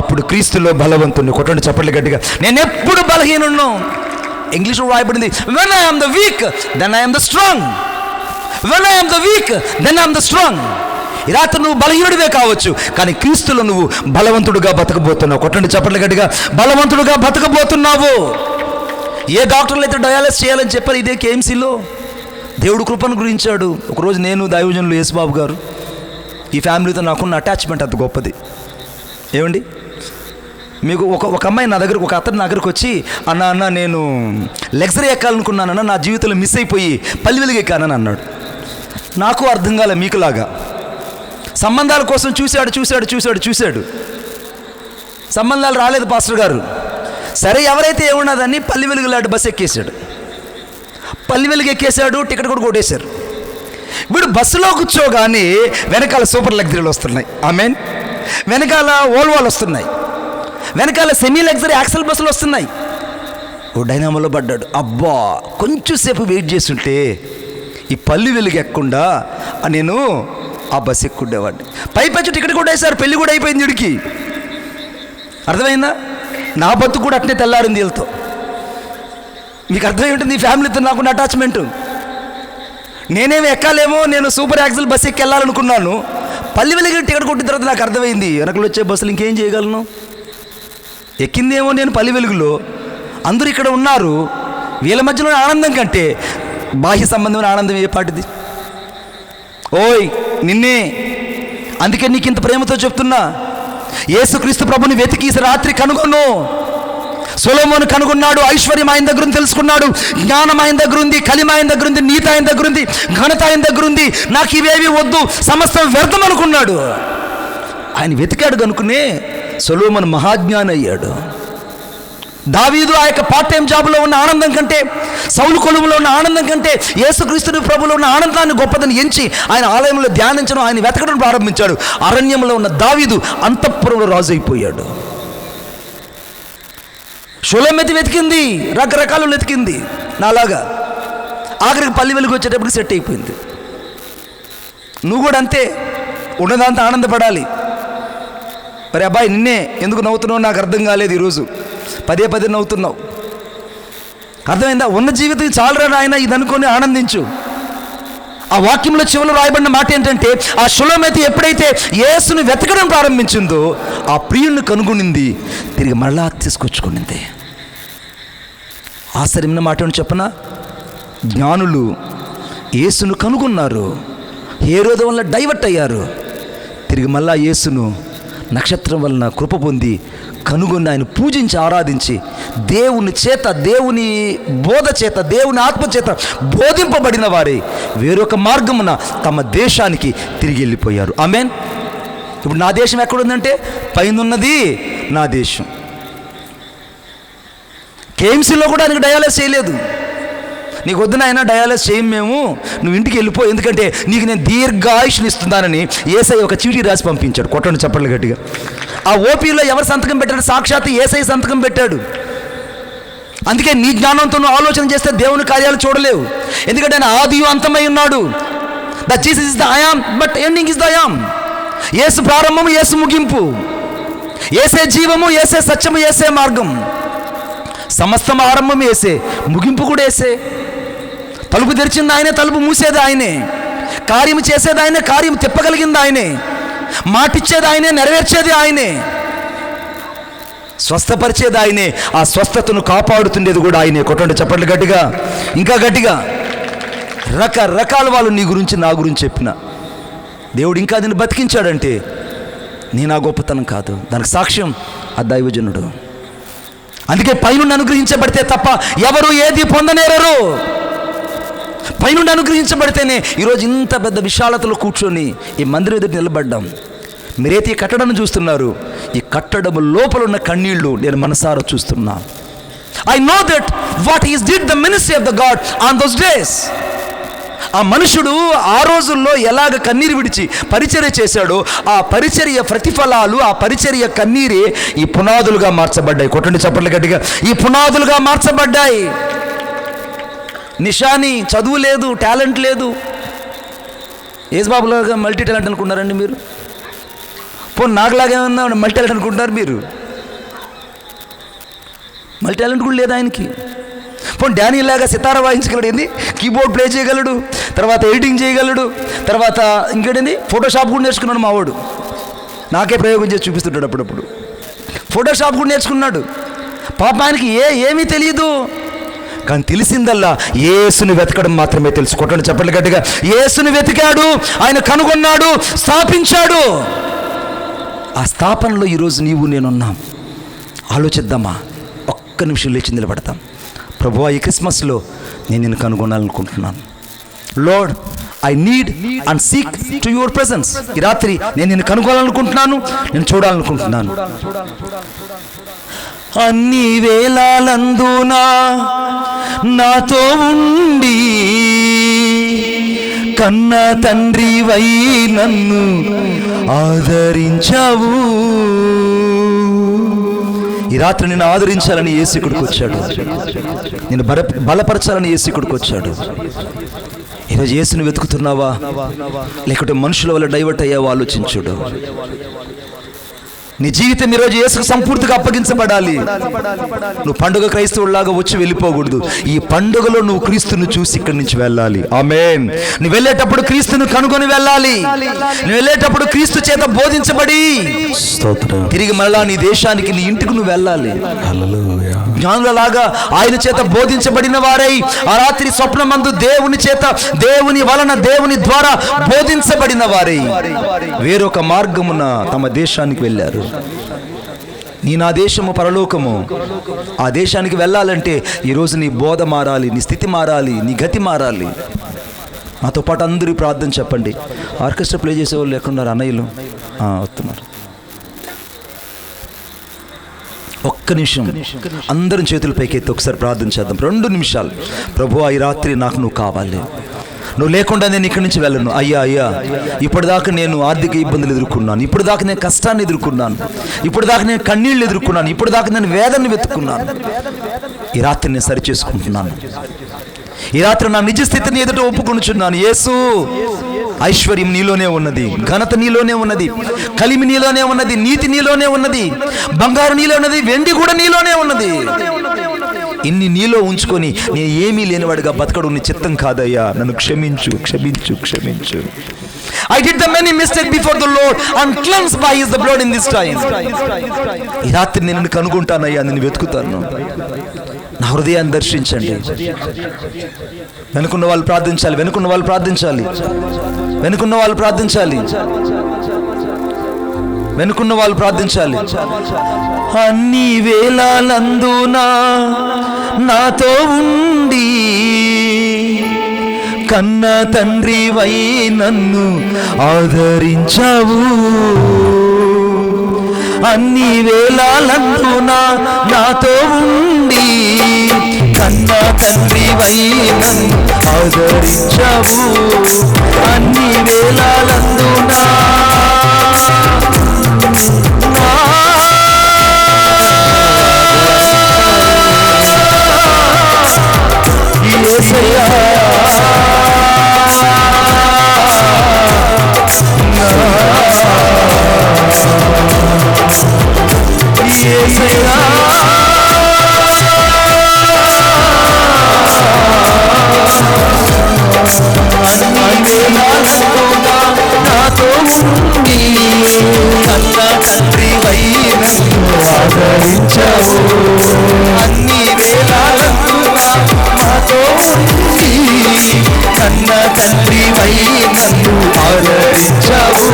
D: అప్పుడు క్రీస్తులో బలవంతుని. కొట్టండి చప్పట్లు గట్టిగా, నేను ఎప్పుడు బలహీనుడునో. ఇంగ్లీష్లో రాయబడింది, when I am the weak then I am the strong, when I am the weak then I am the strong. ఈ రాత్రి నువ్వు బలహీనుడివే కావచ్చు, కానీ క్రీస్తులో నువ్వు బలవంతుడుగా బతకబోతున్నావు. కొట్టండి చప్పట్లు గట్టిగా, బలవంతుడుగా బతకబోతున్నావు. ఏ డాక్టర్లు అయితే డయాలసిస్ చేయాలని చెప్పారు ఇదే కేఎంసీలో, దేవుడు కృపను గురించాడు. ఒకరోజు నేను, దైవజనులు యేసుబాబు గారు, ఈ ఫ్యామిలీతో నాకున్న అటాచ్మెంట్ అంత గొప్పది. ఏమండి, మీకు ఒక అమ్మాయి నా దగ్గరకు, ఒక అతను నా దగ్గరకు వచ్చి, అన్న నేను లగ్జరీ ఎక్కాలనుకున్నానన్న, నా జీవితంలో మిస్ అయిపోయి పల్లి వెలుగు ఎక్కానని అన్నాడు. నాకు అర్థం కాలే మీకులాగా. సంబంధాల కోసం చూశాడు. సంబంధాలు రాలేదు పాస్టర్ గారు. సరే, ఎవరైతే ఏమున్నదని పల్లి వెలుగు లాంటి బస్సు ఎక్కేశాడు. పల్లి వెలుగు ఎక్కేశాడు, టికెట్ కూడా కొట్టేశారు. వీడు బస్సులో కూర్చోగానే వెనకాల సూపర్ లగ్జరీలు వస్తున్నాయి. ఆమెన్. వెనకాల ఓల్వాలు వస్తున్నాయి. వెనకాల సెమీ లగ్జరీ యాక్సెల్ బస్సులు వస్తున్నాయి. ఓ డైనామోలో పడ్డాడు. అబ్బా, కొంచెం సేపు వెయిట్ చేస్తుంటే ఈ పల్లి వెలుగు ఎక్కకుండా నేను ఆ బస్సు ఎక్కుండేవాడిని. పైపచ్చి టికెట్ కూడా వేశారు, పెళ్లి కూడా అయిపోయింది వీడికి. అర్థమైందా? నా బతుకు కూడా అట్నే తెల్లారింది వీళ్ళతో. మీకు అర్థమై ఉంటుంది ఈ ఫ్యామిలీతో నాకున్న అటాచ్మెంటు. నేనేమి ఎక్కాలేమో, నేను సూపర్ యాక్సెల్ బస్సు ఎక్కి వెళ్ళాలనుకున్నాను. పల్లి వెలుగు టికెట్ కొట్టిన తర్వాత నాకు అర్థమైంది వెనకలు వచ్చే బస్సులు ఇంకేం చేయగలను. ఎక్కిందేమో నేను పల్లి వెలుగులో, అందరూ ఇక్కడ ఉన్నారు. వీళ్ళ మధ్యలో ఆనందం కంటే బాహ్య సంబంధమైన ఆనందం ఏ పాటిది? ఓయ్ నిన్నే, అందుకే నీకు ఇంత ప్రేమతో చెప్తున్నా, యేసుక్రీస్తు ప్రభుని వెతికి రాత్రి కనుగొను. సొలొమోను కనుగొన్నాడు, ఐశ్వర్యం ఆయన దగ్గర ఉంది తెలుసుకున్నాడు, జ్ఞానం ఆయన దగ్గర ఉంది, కలిమ ఆయన దగ్గర ఉంది, నీతి ఆయన దగ్గర ఉంది, ఘనత ఆయన దగ్గర ఉంది, నాకు ఇవేవి వద్దు, సమస్తం వ్యర్థం అనుకున్నాడు. ఆయన వెతికాడు కనుకునే సొలొమోను మహాజ్ఞాని అయ్యాడు. దావీదు ఆ యొక్క పార్ట్ టైం జాబ్లో ఉన్న ఆనందం కంటే, సౌలు కొలువులో ఉన్న ఆనందం కంటే, యేసుక్రీస్తు ప్రభులో ఉన్న ఆనందాన్ని గొప్పదని ఎంచి ఆయన ఆలయంలో ధ్యానించడం, ఆయన వెతకడం ప్రారంభించాడు. అరణ్యంలో ఉన్న దావీదు అంతఃపురంలో రాజు అయిపోయాడు. షులెమెతి వెతికింది, రకరకాలు వెతికింది నాలాగా. ఆఖరికి పల్లి వెలుగు వచ్చేటప్పుడు సెట్ అయిపోయింది. నువ్వు కూడా అంతే, ఉన్నదంతా ఆనందపడాలి. మరి అబ్బాయి నిన్నే ఎందుకు నవ్వుతున్నావు నాకు అర్థం కాలేదు. ఈరోజు పదే పదే నవ్వుతున్నావు, అర్థమైందా? ఉన్న జీవితం చాలరా నాయన ఇది అనుకొని ఆనందించు. ఆ వాక్యంలో చివరిలో రాయబడిన మాట ఏంటంటే, ఆ షులెమెతి ఎప్పుడైతే యేసుని వెతకడం ప్రారంభించిందో ఆ ప్రియుని కనుగొనింది, తిరిగి మరలా తీసుకొచ్చుకునింది. ఆశ్చర్యమైన మాట అని చెప్పనా? జ్ఞానులు యేసును కనుగొన్నారు, హేరోదు వల్ల డైవర్ట్ అయ్యారు, తిరిగి మళ్ళా యేసును నక్షత్రం వలన కృప పొంది కనుగొని ఆయన పూజించి ఆరాధించి దేవుని చేత, దేవుని బోధ చేత, దేవుని ఆత్మ చేత బోధింపబడిన వారే వేరొక మార్గమున తమ దేశానికి తిరిగి వెళ్ళిపోయారు. ఆమేన్. ఇప్పుడు నా దేశం ఎక్కడుందంటే పైన ఉన్నది నా దేశం. కేఎంసీలో కూడా నీకు డయాలసిస్ చేయలేదు. నీకు వద్దు నాయన డయాలసిస్ చేయం మేము, నువ్వు ఇంటికి వెళ్ళిపో, ఎందుకంటే నీకు నేను దీర్ఘాయుష్ని ఇస్తున్నానని యేసయ్య ఒక చీటీ రాసి పంపించాడు. కొట్టండి చప్పట్లు గట్టిగా. ఆ ఓపీలో ఎవరు సంతకం పెట్టాడు? సాక్షాత్ యేసయ్య సంతకం పెట్టాడు. అందుకే నీ జ్ఞానంతో నువ్వు ఆలోచన చేస్తే దేవుని కార్యాలు చూడలేవు, ఎందుకంటే ఆయన ఆదియు అంతమై ఉన్నాడు. The Jesus is the I am, but ending is the I am. యేసు ప్రారంభము, యేసు ముగింపు, యేసే జీవము, యేసే సత్యము, యేసే మార్గం. సమస్తం ఆరంభం యేసే, ముగింపు కూడా యేసే. తలుపు తెరిచింది ఆయనే, తలుపు మూసేది ఆయనే, కార్యం చేసేది ఆయనే, కార్యం తిప్పగలిగింది ఆయనే, మాటిచ్చేది ఆయనే, నెరవేర్చేది ఆయనే, స్వస్థపరిచేది ఆయనే, ఆ స్వస్థతను కాపాడుతుండేది కూడా ఆయనే. కొట్టండి చప్పట్లు గట్టిగా, ఇంకా గట్టిగా. రకరకాల వాళ్ళు నీ గురించి నా గురించి చెప్పిన దేవుడు ఇంకా దీన్ని బతికించాడంటే నీ నా గొప్పతనం కాదు, దానికి సాక్ష్యం ఆ దైవజనుడు. అందుకే పైనుండి అనుగ్రహించబడితే తప్ప ఎవరు ఏది పొందనేరరు. పైనుండి అనుగ్రహించబడితేనే ఈరోజు ఇంత పెద్ద విశాలతలో కూర్చొని ఈ మందిరం ఎదుటి నిలబడ్డాం. మీరైతే ఈ కట్టడాన్ని చూస్తున్నారు, ఈ కట్టడం లోపల ఉన్న కన్నీళ్లు నేను మనసారా చూస్తున్నా. I know that what is did the ministry of the God on those days. ఆ మనుషుడు ఆ రోజుల్లో ఎలాగ కన్నీరు విడిచి పరిచర్య చేశాడో ఆ పరిచర్య ప్రతిఫలాలు, ఆ పరిచర్య కన్నీరే ఈ పునాదులుగా మార్చబడ్డాయి. కొట్టండి చప్పట్లు గట్టిగా. ఈ పునాదులుగా మార్చబడ్డాయి. నిషాని చదువు లేదు, టాలెంట్ లేదు. యేసుబాబులాగా మల్టీ టాలెంట్ అనుకున్నారండి మీరు? పోనీ నాకులాగా ఏమన్నా మల్టీ టాలెంట్ అనుకుంటున్నారు మీరు? మల్టీ టాలెంట్ కూడా లేదు ఆయనకి. పోనీ డానియల్ లాగా సితారా వాయించగలడు, ఏంది కీబోర్డ్ ప్లే చేయగలడు, తర్వాత ఎడిటింగ్ చేయగలడు, తర్వాత ఇంకేంటి ఫోటోషాప్ కూడా నేర్చుకున్నాడు మావాడు. నాకే ప్రయోగం చేసి చూపిస్తుంటాడు అప్పుడప్పుడు. ఫోటోషాప్ కూడా నేర్చుకున్నాడు. పాప ఆయనకి ఏమీ తెలియదు, కానీ తెలిసిందల్లా యేసుని వెతకడం మాత్రమే తెలుసు. కొట్టండి చెప్పండి గట్టిగా. యేసుని వెతికాడు, ఆయన కనుగొన్నాడు, స్థాపించాడు. ఆ స్థాపనలో ఈరోజు నీవు నేనున్నాం. ఆలోచిద్దామా? ఒక్క నిమిషం లేచి నిలబడతాం. ప్రభువా, ఈ క్రిస్మస్లో నేను నిన్ను కనుగొనాలనుకుంటున్నాను. Lord, I need and seek to your presence. ఈ రాత్రి నేను నిన్ను కనుగొనాలనుకుంటున్నాను, నేను చూడాలనుకుంటున్నాను. అన్ని వేళలందునా నాతో ఉండి కన్న తండ్రివై నన్ను ఆదరించావు. ఈ రాత్రి నిన్ను ఆదరించాలని యేసు ఇక్కడికి వచ్చాడు. నిన్ను బలపరచాలని యేసు ఇక్కడికి వచ్చాడు. ఈరోజు యేసుని వెతుకుతున్నావా, లేకుంటే మనుషుల వల్ల డైవర్ట్ అయ్యావా? ఆలోచించుడు. నీ జీవితం ఈరోజు యేసుకు సంపూర్తిగా అప్పగించబడాలి. నువ్వు పండుగ క్రైస్తవులాగా వచ్చి వెళ్ళిపోకూడదు. ఈ పండుగలో నువ్వు క్రీస్తును చూసి ఇక్కడి నుంచి వెళ్ళాలి. ఆమేన్. నువ్వు వెళ్ళేటప్పుడు క్రీస్తును కనుగొని వెళ్ళాలి. నువ్వు వెళ్ళేటప్పుడు క్రీస్తు చేత బోధించబడి తిరిగి మళ్ళా నీ దేశానికి, నీ ఇంటికి నువ్వు వెళ్ళాలి. జ్ఞానులలాగా ఆయన చేత బోధించబడిన వారై ఆ రాత్రి స్వప్నమందు దేవుని చేత, దేవుని వలన, దేవుని ద్వారా బోధించబడిన వారై వేరొక మార్గమున తమ దేశానికి వెళ్ళారు. నా దేశము పరలోకము. ఆ దేశానికి వెళ్ళాలంటే ఈరోజు నీ బోధ మారాలి, నీ స్థితి మారాలి, నీ గతి మారాలి. నాతో పాటు అందరూ ప్రార్థన చెప్పండి. ఆర్కెస్ట్రా ప్లే చేసేవాళ్ళు ఎక్కడున్నారు? అన్నయ్యలు వస్తున్నారు. ఒక్క నిమిషం అందరం చేతుల పైకి ఎత్తి ఒకసారి ప్రార్థన చేద్దాం. 2 నిమిషాలు. ప్రభువా, ఈ రాత్రి నాకు నువ్వు కావాలి. నువ్వు లేకుండా నేను ఇక్కడి నుంచి వెళ్ళను. అయ్యా, ఇప్పటిదాకా నేను ఆర్థిక ఇబ్బందులు ఎదుర్కొన్నాను, ఇప్పటిదాకా నేను కష్టాన్ని ఎదుర్కొన్నాను, ఇప్పటిదాకా నేను కన్నీళ్ళు ఎదుర్కొన్నాను, ఇప్పటిదాకా నేను వేదనని వెతుక్కున్నాను. ఈ రాత్రి నేను సరి చేసుకుంటున్నాను. ఈ రాత్రి నా నిజ స్థితిని ఎదుట ఒప్పుకొనుచున్నాను. యేసు, ఐశ్వర్యం నీలోనే ఉన్నది, ఘనత నీలోనే ఉన్నది, కలిమి నీలోనే ఉన్నది, నీతి నీలోనే ఉన్నది, బంగారు నీలో ఉన్నది, వెండి కూడా నీలోనే ఉన్నది. ఇన్ని నీలో ఉంచుకొని నేను ఏమీ లేనివాడిగా బతకడం నీ చిత్తం కాదయ్యా. నన్ను క్షమించు, క్షమించు, క్షమించు. I did the many mistakes before the Lord and cleansed by His blood in this time. ఈ రాత్రి నేను నిన్ను కనుగొంటానయ్యా, నిన్ను వెతుకుతాను. నా హృదయాన్ని దర్శించండి. వెనుకున్న వాళ్ళు ప్రార్థించాలి, వెనుకున్న వాళ్ళు ప్రార్థించాలి, వెనుకున్న వాళ్ళు ప్రార్థించాలి, వెనుకున్న వాళ్ళు ప్రార్థించాలి. అన్ని వేళలందునా నాతో ఉండి కన్న తండ్రివై నన్ను ఆదరించావు. అన్ని వేళలందునా నాతో ఉండి కన్న తండ్రివై నన్ను ఆదరించావు. అన్ని వేళలందునా అన్ని వేళలందునా నాతో ఉండి కన్న తండ్రివై నన్ను ఆదరించావు.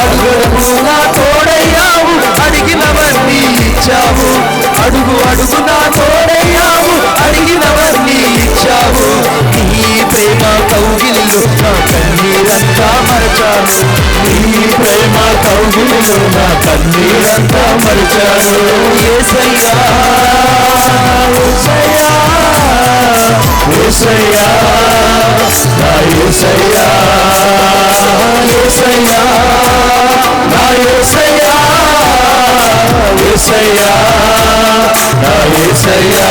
D: అడుగడుగు నా తోడయ్యావు, అడిగినవన్నీ ఇచ్చావు. అడుగు అడుగు నా తోడయ్యావు, అడిగినవన్నీ ఇచ్చావు. నీ ప్రేమ కౌగిలిలో నా కన్నీరంతా మరచాను. నీ ప్రేమ కౌగిలిలో నా కన్నీరంతా మరచాను. యేసయ్యా, యేసయ్యా, యేసయ్యా, నా యేసయ్యా, యేసయ్యా, నా యేసయ్యా, యేసయ్యా, నా యేసయ్యా.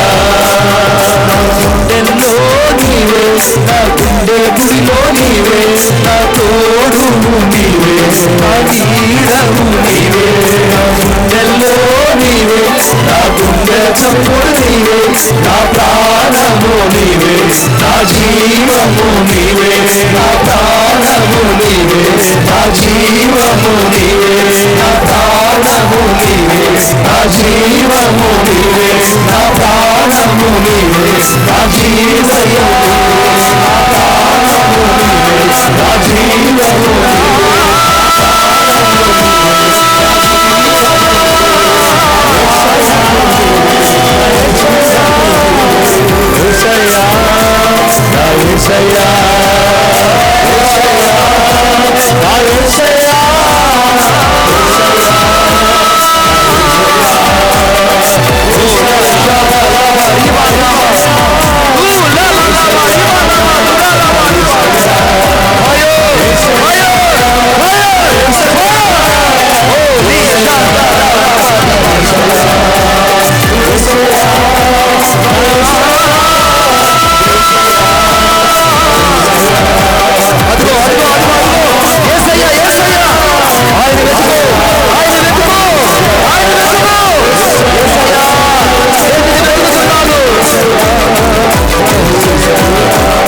D: నా గుండెల్లో నీవే, నా గుండె గుడిలో నీవే, నా తోడు నీవే, నా నీడవు నీవే. నా గుండెల్లో నీవే, నా గుండె చప్పుడు నీవే, నా ప్రాణము నీవే, నా జీవము నీవే, నా ప్రాణము నీవే, నా జీవము నీవే, నా ప్రాణము నీవే, నా జీవము నీవే, నా ప్రాణము నీవే, నా జీవము నీవే, నా ప్రాణము నీవే, నా జీవము